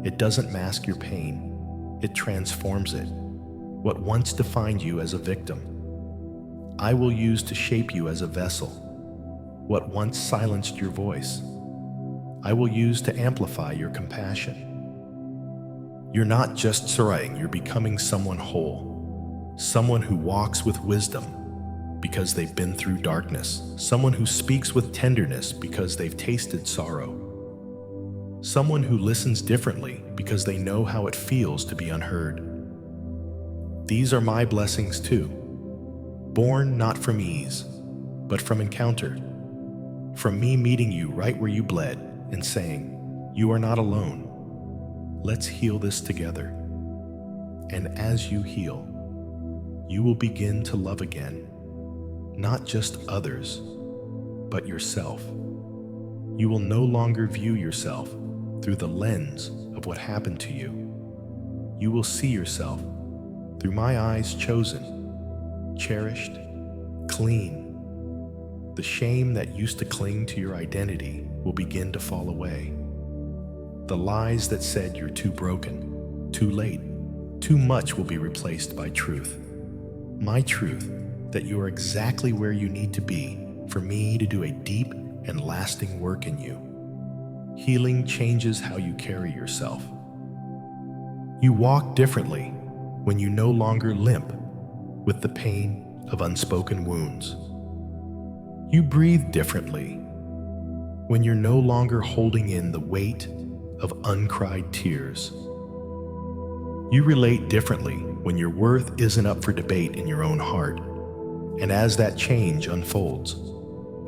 It doesn't mask your pain. It transforms it. What once defined you as a victim, I will use to shape you as a vessel. What once silenced your voice, I will use to amplify your compassion. You're not just surviving, you're becoming someone whole, someone who walks with wisdom because they've been through darkness, someone who speaks with tenderness because they've tasted sorrow, someone who listens differently because they know how it feels to be unheard. These are my blessings too, born not from ease, but from encounter, from me meeting you right where you bled and saying, you are not alone. Let's heal this together. And as you heal, you will begin to love again, not just others, but yourself. You will no longer view yourself through the lens of what happened to you. You will see yourself through my eyes, chosen, cherished, clean. The shame that used to cling to your identity will begin to fall away. The lies that said you're too broken, too late, too much will be replaced by truth. My truth that you are exactly where you need to be for me to do a deep and lasting work in you. Healing changes how you carry yourself. You walk differently when you no longer limp with the pain of unspoken wounds. You breathe differently when you're no longer holding in the weight of uncried tears. You relate differently when your worth isn't up for debate in your own heart. And as that change unfolds,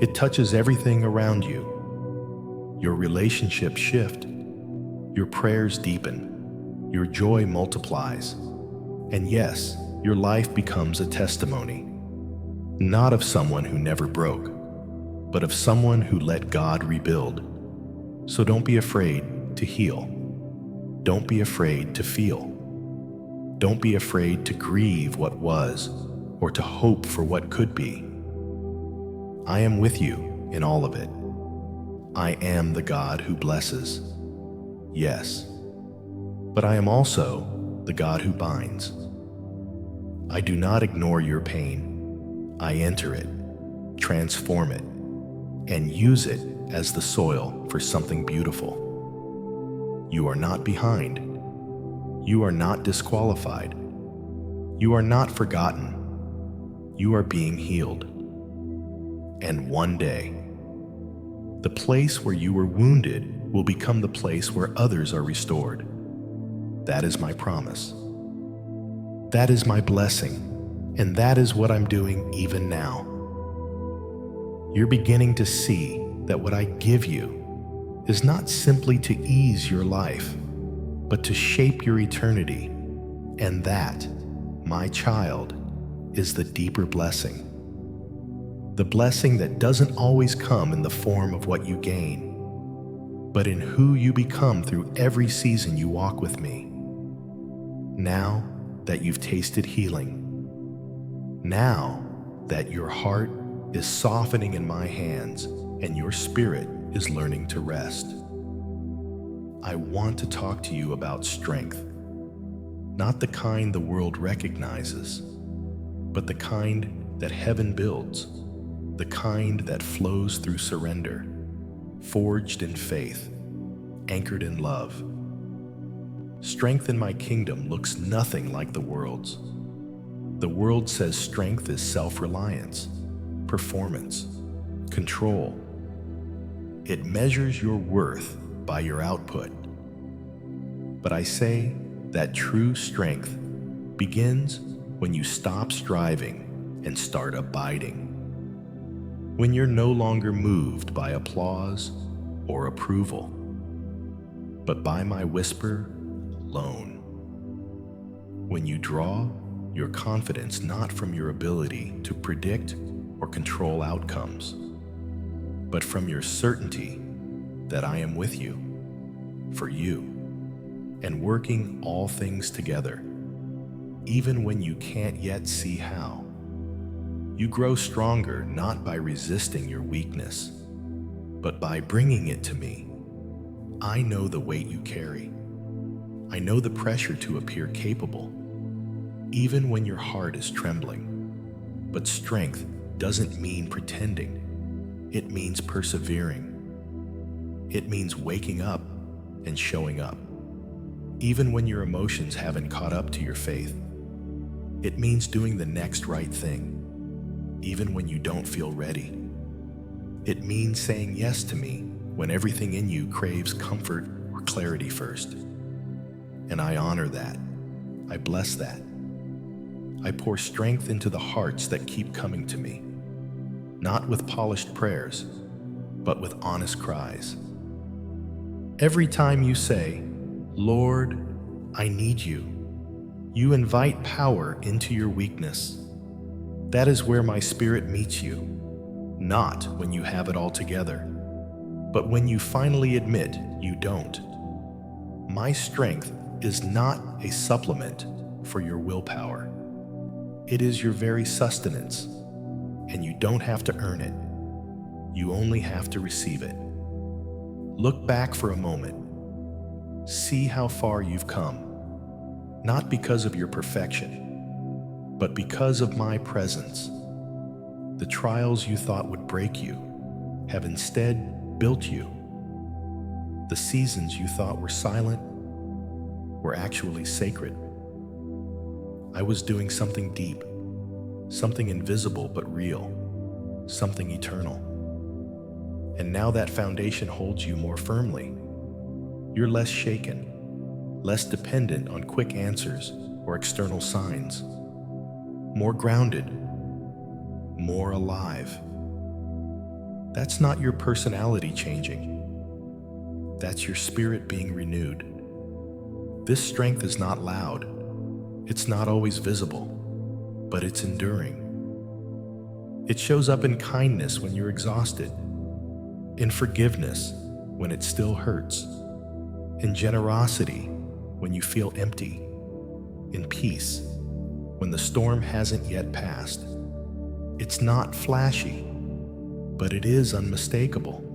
It touches everything around you. Your relationships shift, your prayers deepen, your joy multiplies, and yes, your life becomes a testimony, not of someone who never broke, but of someone who let God rebuild. So don't be afraid to heal. Don't be afraid to feel. Don't be afraid to grieve what was or to hope for what could be. I am with you in all of it. I am the God who blesses. Yes, but I am also the God who binds. I do not ignore your pain. I enter it, transform it, and use it as the soil for something beautiful. You are not behind. You are not disqualified. You are not forgotten. You are being healed. And one day, the place where you were wounded will become the place where others are restored. That is my promise. That is my blessing, and that is what I'm doing even now. You're beginning to see that what I give you is not simply to ease your life, but to shape your eternity, and that, my child, is the deeper blessing. The blessing that doesn't always come in the form of what you gain, but in who you become through every season you walk with me. Now that you've tasted healing, now that your heart is softening in my hands and your spirit is learning to rest, I want to talk to you about strength, not the kind the world recognizes, but the kind that heaven builds, the kind that flows through surrender, forged in faith, anchored in love. Strength in my kingdom looks nothing like the world's. The world says strength is self-reliance, performance, control. It measures your worth by your output. But I say that true strength begins when you stop striving and start abiding. When you're no longer moved by applause or approval, but by my whisper alone. When you draw your confidence not from your ability to predict or control outcomes, but from your certainty that I am with you, for you, and working all things together, even when you can't yet see how. You grow stronger not by resisting your weakness, but by bringing it to me. I know the weight you carry. I know the pressure to appear capable, even when your heart is trembling. But strength doesn't mean pretending. It means persevering. It means waking up and showing up, even when your emotions haven't caught up to your faith. It means doing the next right thing, even when you don't feel ready. It means saying yes to me when everything in you craves comfort or clarity first. And I honor that. I bless that. I pour strength into the hearts that keep coming to me, not with polished prayers, but with honest cries. Every time you say, "Lord, I need you," you invite power into your weakness. That is where my spirit meets you, not when you have it all together, but when you finally admit you don't. My strength is not a supplement for your willpower. It is your very sustenance, and you don't have to earn it. You only have to receive it. Look back for a moment. See how far you've come, not because of your perfection, but because of my presence. The trials you thought would break you have instead built you. The seasons you thought were silent were actually sacred. I was doing something deep, something invisible but real, something eternal. And now that foundation holds you more firmly. You're less shaken, less dependent on quick answers or external signs, more grounded, more alive. That's not your personality changing. That's your spirit being renewed. This strength is not loud. It's not always visible, but it's enduring. It shows up in kindness when you're exhausted, in forgiveness when it still hurts, in generosity when you feel empty, in peace when the storm hasn't yet passed. It's not flashy, but it is unmistakable.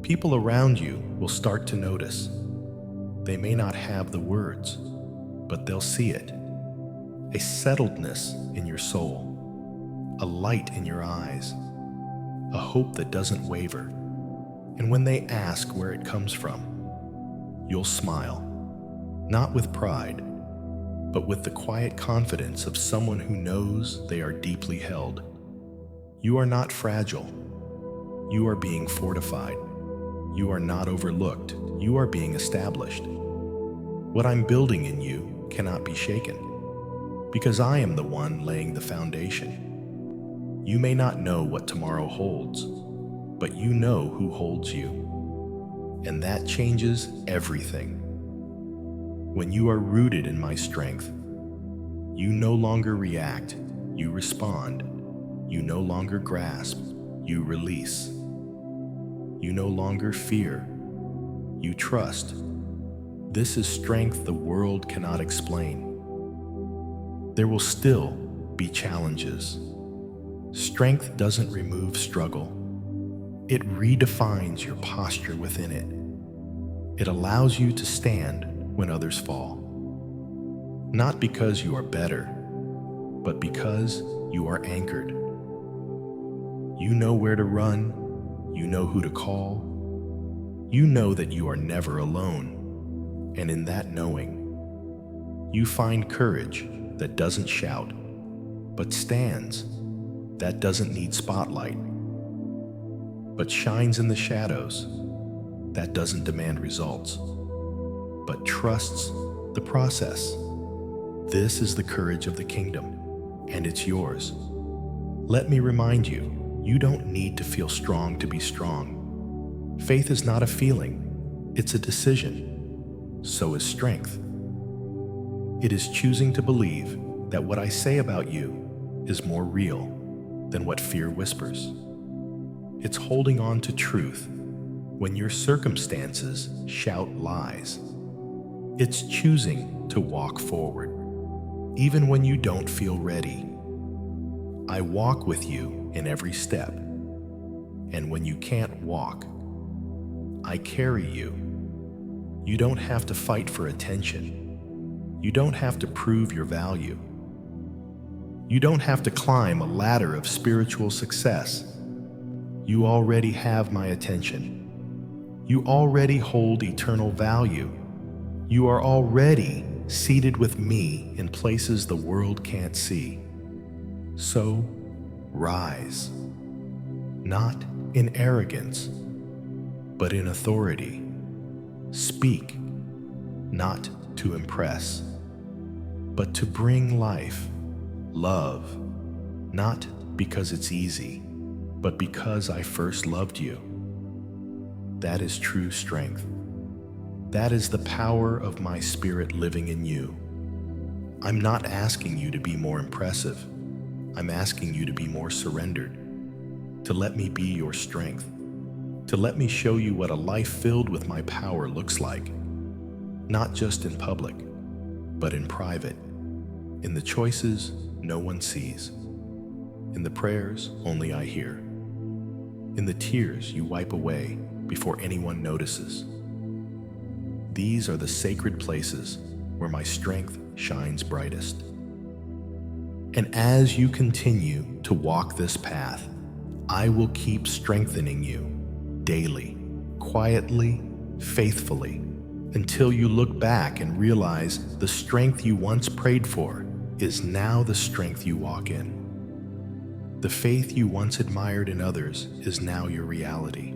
People around you will start to notice. They may not have the words, but they'll see it. A settledness in your soul, a light in your eyes, a hope that doesn't waver. And when they ask where it comes from, you'll smile, not with pride, but with the quiet confidence of someone who knows they are deeply held. You are not fragile. You are being fortified. You are not overlooked. You are being established. What I'm building in you cannot be shaken, because I am the one laying the foundation. You may not know what tomorrow holds, but you know who holds you. And that changes everything. When you are rooted in my strength, you no longer react, you respond. You no longer grasp, you release. You no longer fear, you trust. This is strength the world cannot explain. There will still be challenges. Strength doesn't remove struggle. It redefines your posture within it. It allows you to stand when others fall. Not because you are better, but because you are anchored. You know where to run. You know who to call. You know that you are never alone. And in that knowing, you find courage that doesn't shout, but stands, that doesn't need spotlight, but shines in the shadows, that doesn't demand results, but trusts the process. This is the courage of the kingdom, and it's yours. Let me remind you, you don't need to feel strong to be strong. Faith is not a feeling, it's a decision. So is strength. It is choosing to believe that what I say about you is more real than what fear whispers. It's holding on to truth when your circumstances shout lies. It's choosing to walk forward, even when you don't feel ready. I walk with you in every step, and when you can't walk, I carry you. You don't have to fight for attention. You don't have to prove your value. You don't have to climb a ladder of spiritual success. You already have my attention. You already hold eternal value. You are already seated with me in places the world can't see. So, rise, not in arrogance, but in authority. Speak, not to impress, but to bring life, love, not because it's easy, but because I first loved you. That is true strength. That is the power of my spirit living in you. I'm not asking you to be more impressive. I'm asking you to be more surrendered, to let me be your strength, to let me show you what a life filled with my power looks like, not just in public, but in private, in the choices no one sees, in the prayers only I hear, in the tears you wipe away before anyone notices. These are the sacred places where my strength shines brightest. And as you continue to walk this path, I will keep strengthening you daily, quietly, faithfully, until you look back and realize the strength you once prayed for is now the strength you walk in. The faith you once admired in others is now your reality.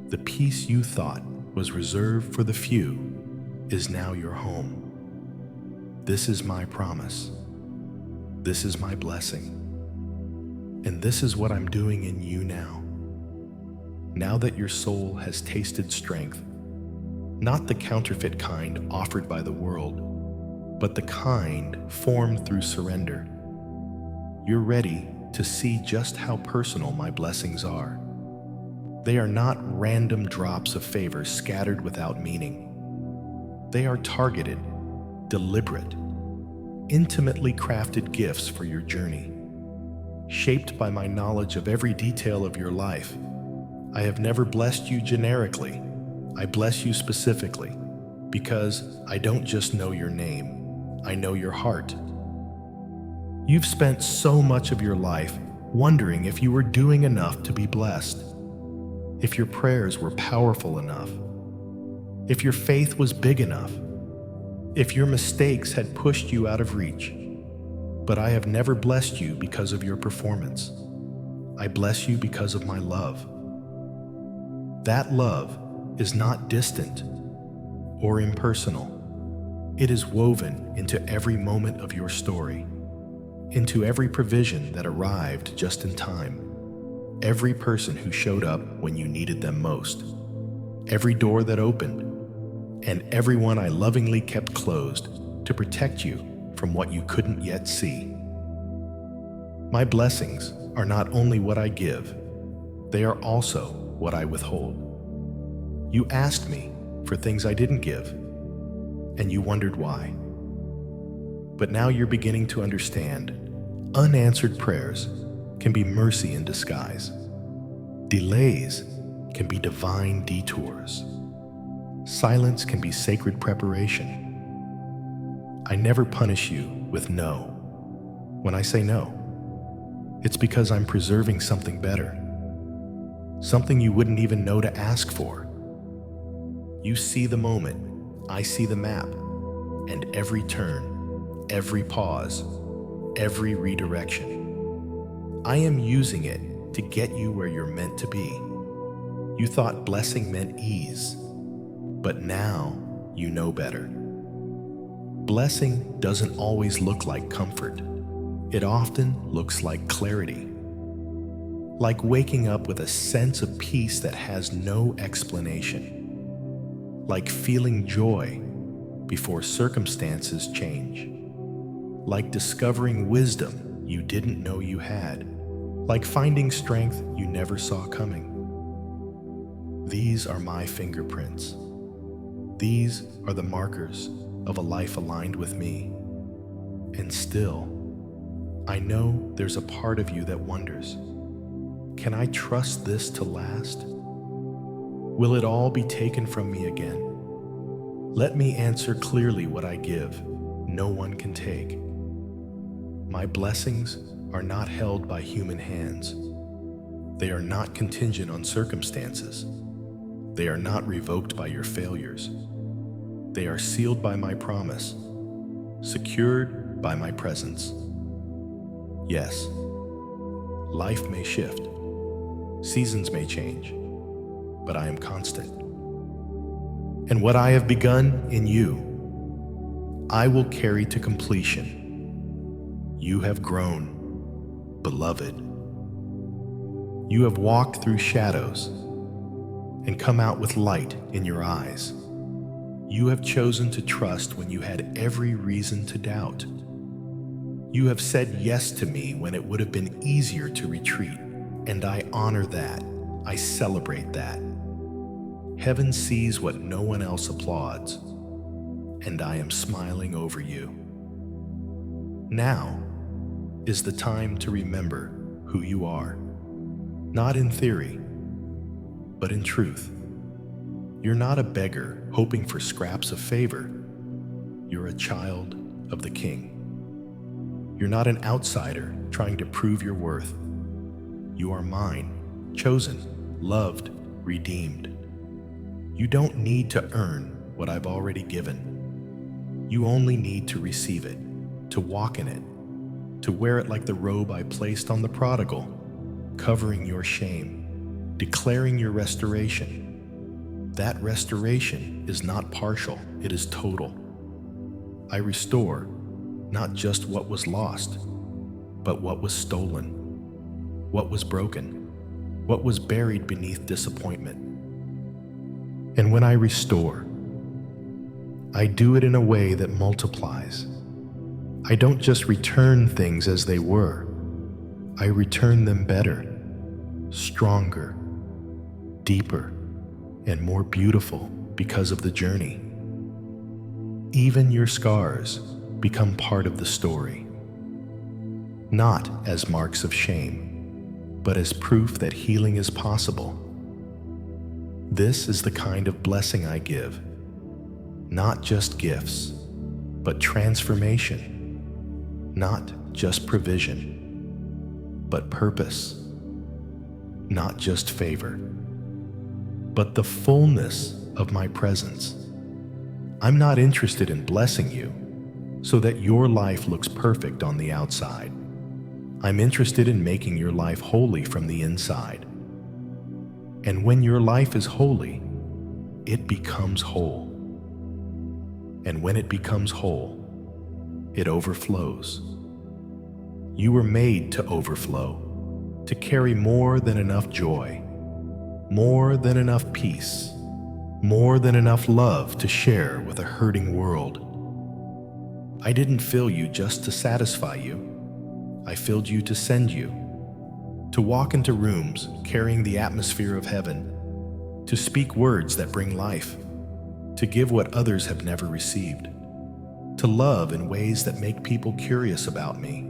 The peace you thought was reserved for the few is now your home. This is my promise. This is my blessing. And this is what I'm doing in you now. Now that your soul has tasted strength, not the counterfeit kind offered by the world, but the kind formed through surrender, you're ready to see just how personal my blessings are. They are not random drops of favor scattered without meaning. They are targeted, deliberate, intimately crafted gifts for your journey. Shaped by my knowledge of every detail of your life, I have never blessed you generically. I bless you specifically, because I don't just know your name, I know your heart. You've spent so much of your life wondering if you were doing enough to be blessed, if your prayers were powerful enough, if your faith was big enough, if your mistakes had pushed you out of reach. But I have never blessed you because of your performance. I bless you because of my love. That love is not distant or impersonal. It is woven into every moment of your story, into every provision that arrived just in time, every person who showed up when you needed them most, every door that opened, and everyone I lovingly kept closed to protect you from what you couldn't yet see. My blessings are not only what I give, they are also what I withhold. You asked me for things I didn't give, and you wondered why. But now you're beginning to understand. Unanswered prayers can be mercy in disguise. Delays can be divine detours. Silence can be sacred preparation. I never punish you with no. When I say no, it's because I'm preserving something better, something you wouldn't even know to ask for. You see the moment, I see the map, and every turn, every pause, every redirection. I am using it to get you where you're meant to be. You thought blessing meant ease, but now you know better. Blessing doesn't always look like comfort. It often looks like clarity. Like waking up with a sense of peace that has no explanation. Like feeling joy before circumstances change. Like discovering wisdom you didn't know you had. Like finding strength you never saw coming. These are my fingerprints. These are the markers of a life aligned with me. And still, I know there's a part of you that wonders, can I trust this to last? Will it all be taken from me again? Let me answer clearly what I give, no one can take. My blessings are not held by human hands. They are not contingent on circumstances. They are not revoked by your failures. They are sealed by my promise, secured by my presence. Yes, life may shift, seasons may change, but I am constant. And what I have begun in you, I will carry to completion. You have grown, beloved. You have walked through shadows and come out with light in your eyes. You have chosen to trust when you had every reason to doubt. You have said yes to me when it would have been easier to retreat, and I honor that. I celebrate that. Heaven sees what no one else applauds, and I am smiling over you. Now is the time to remember who you are, not in theory, but in truth. You're not a beggar hoping for scraps of favor. You're a child of the King. You're not an outsider trying to prove your worth. You are mine, chosen, loved, redeemed. You don't need to earn what I've already given. You only need to receive it, to walk in it, to wear it like the robe I placed on the prodigal, covering your shame, declaring your restoration. That restoration is not partial, it is total. I restore not just what was lost, but what was stolen, what was broken, what was buried beneath disappointment. And when I restore, I do it in a way that multiplies. I don't just return things as they were, I return them better, stronger, deeper, and more beautiful because of the journey. Even your scars become part of the story, not as marks of shame, but as proof that healing is possible. This is the kind of blessing I give, not just gifts, but transformation, not just provision, but purpose, not just favor, but the fullness of my presence. I'm not interested in blessing you so that your life looks perfect on the outside. I'm interested in making your life holy from the inside. And when your life is holy, it becomes whole. And when it becomes whole, it overflows. You were made to overflow, to carry more than enough joy, more than enough peace, more than enough love to share with a hurting world. I didn't fill you just to satisfy you. I filled you to send you, to walk into rooms carrying the atmosphere of heaven, to speak words that bring life, to give what others have never received, to love in ways that make people curious about me.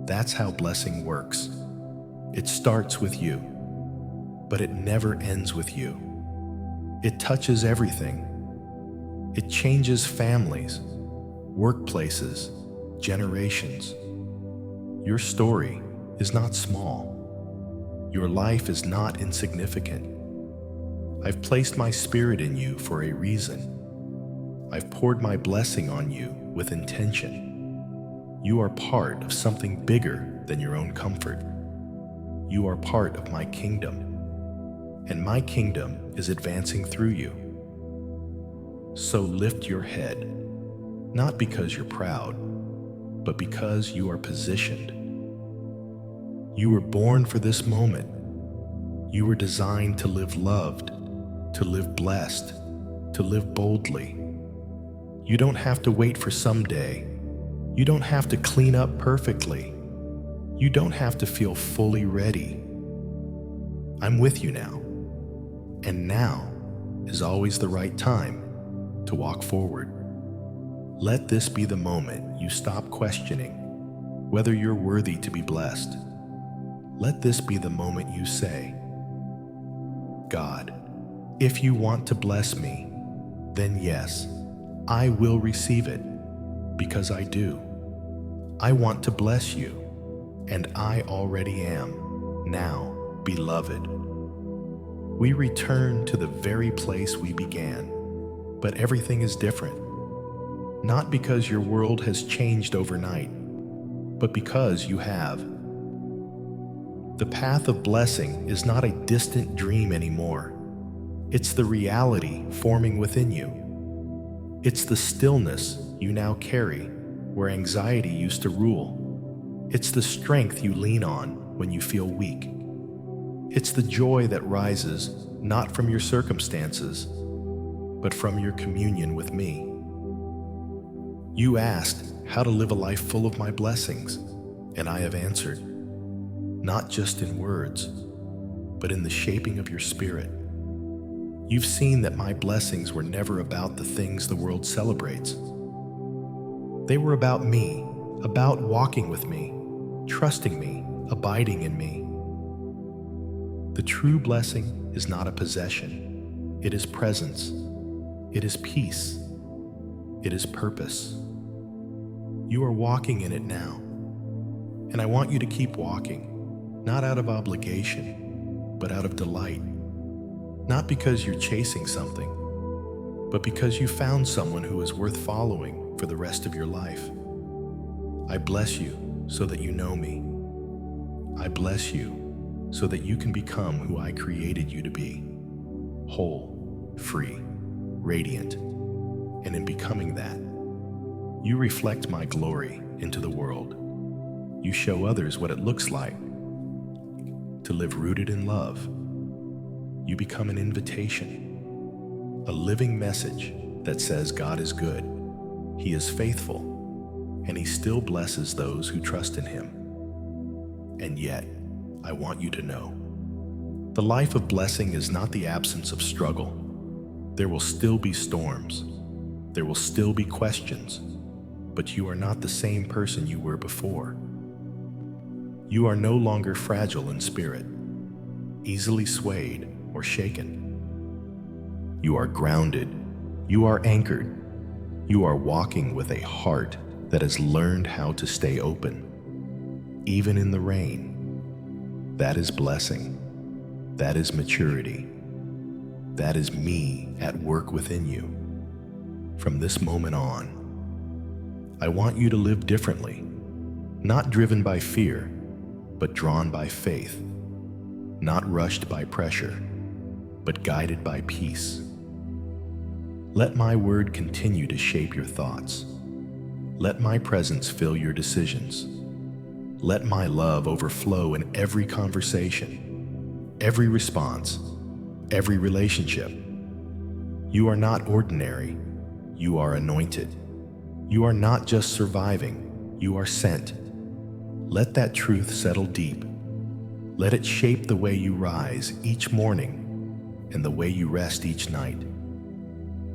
That's how blessing works. It starts with you, but it never ends with you. It touches everything. It changes families, workplaces, generations. Your story is not small. Your life is not insignificant. I've placed my spirit in you for a reason. I've poured my blessing on you with intention. You are part of something bigger than your own comfort. You are part of my kingdom, and my kingdom is advancing through you. So lift your head, not because you're proud, but because you are positioned. You were born for this moment. You were designed to live loved, to live blessed, to live boldly. You don't have to wait for someday. You don't have to clean up perfectly. You don't have to feel fully ready. I'm with you now. And now is always the right time to walk forward. Let this be the moment you stop questioning whether you're worthy to be blessed. Let this be the moment you say, God, if you want to bless me, then yes, I will receive it, because I do. I want to bless you, and I already am, now, beloved. We return to the very place we began, but everything is different. Not because your world has changed overnight, but because you have. The path of blessing is not a distant dream anymore. It's the reality forming within you. It's the stillness you now carry where anxiety used to rule. It's the strength you lean on when you feel weak. It's the joy that rises not from your circumstances, but from your communion with me. You asked how to live a life full of my blessings, and I have answered, not just in words, but in the shaping of your spirit. You've seen that my blessings were never about the things the world celebrates. They were about me, about walking with me, trusting me, abiding in me. The true blessing is not a possession. It is presence. It is peace. It is purpose. You are walking in it now, and I want you to keep walking. Not out of obligation, but out of delight. Not because you're chasing something, but because you found someone who is worth following for the rest of your life. I bless you so that you know me. I bless you so that you can become who I created you to be. Whole, free, radiant, and in becoming that, you reflect my glory into the world. You show others what it looks like to to live rooted in love. You become an invitation, a living message that says God is good, He is faithful, and He still blesses those who trust in Him. And yet, I want you to know, the life of blessing is not the absence of struggle. There will still be storms. There will still be questions, but you are not the same person you were before. You are no longer fragile in spirit, easily swayed or shaken. You are grounded. You are anchored. You are walking with a heart that has learned how to stay open, even in the rain. That is blessing. That is maturity. That is me at work within you. From this moment on, I want you to live differently, not driven by fear, but drawn by faith, not rushed by pressure, but guided by peace. Let my word continue to shape your thoughts. Let my presence fill your decisions. Let my love overflow in every conversation, every response, every relationship. You are not ordinary. You are anointed. You are not just surviving. You are sent. Let that truth settle deep. Let it shape the way you rise each morning and the way you rest each night.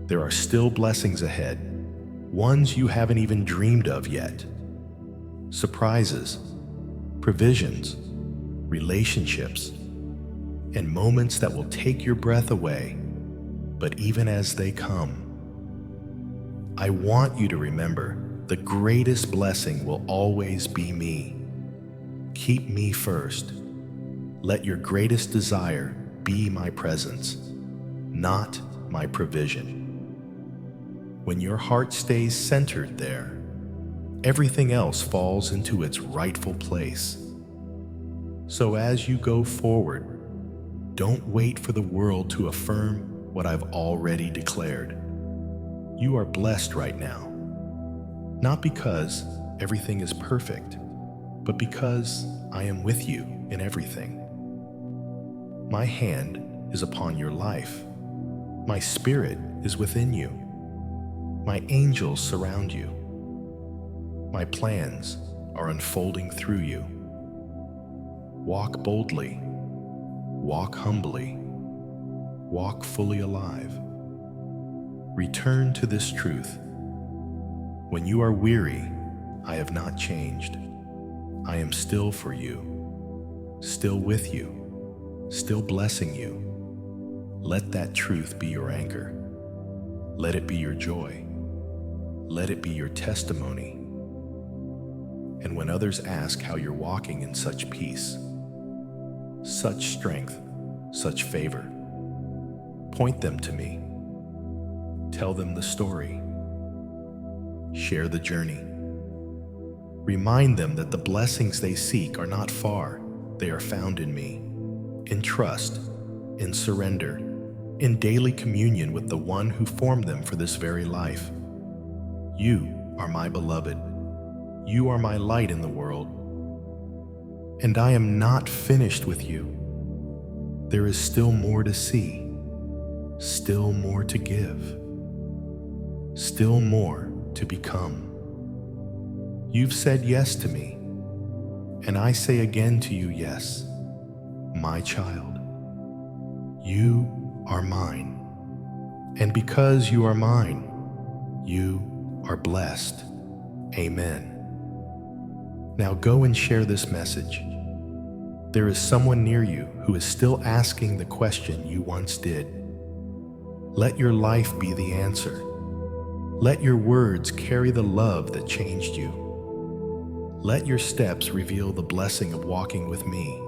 There are still blessings ahead, ones you haven't even dreamed of yet. Surprises, provisions, relationships, and moments that will take your breath away. But even as they come, I want you to remember the greatest blessing will always be me. Keep me first. Let your greatest desire be my presence, not my provision. When your heart stays centered there, everything else falls into its rightful place. So as you go forward, don't wait for the world to affirm what I've already declared. You are blessed right now, not because everything is perfect, but because I am with you in everything. My hand is upon your life. My spirit is within you. My angels surround you. My plans are unfolding through you. Walk boldly. Walk humbly. Walk fully alive. Return to this truth. When you are weary, I have not changed. I am still for you, still with you, still blessing you. Let that truth be your anchor. Let it be your joy. Let it be your testimony. And when others ask how you're walking in such peace, such strength, such favor, point them to me. Tell them the story. Share the journey. Remind them that the blessings they seek are not far. They are found in me, in trust, in surrender, in daily communion with the one who formed them for this very life. You are my beloved. You are my light in the world. And I am not finished with you. There is still more to see, still more to give, still more to become. You've said yes to me, and I say again to you, yes, my child. You are mine, and because you are mine, you are blessed. Amen. Now go and share this message. There is someone near you who is still asking the question you once did. Let your life be the answer. Let your words carry the love that changed you. Let your steps reveal the blessing of walking with me.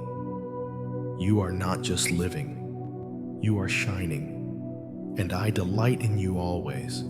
You are not just living, you are shining, and I delight in you always.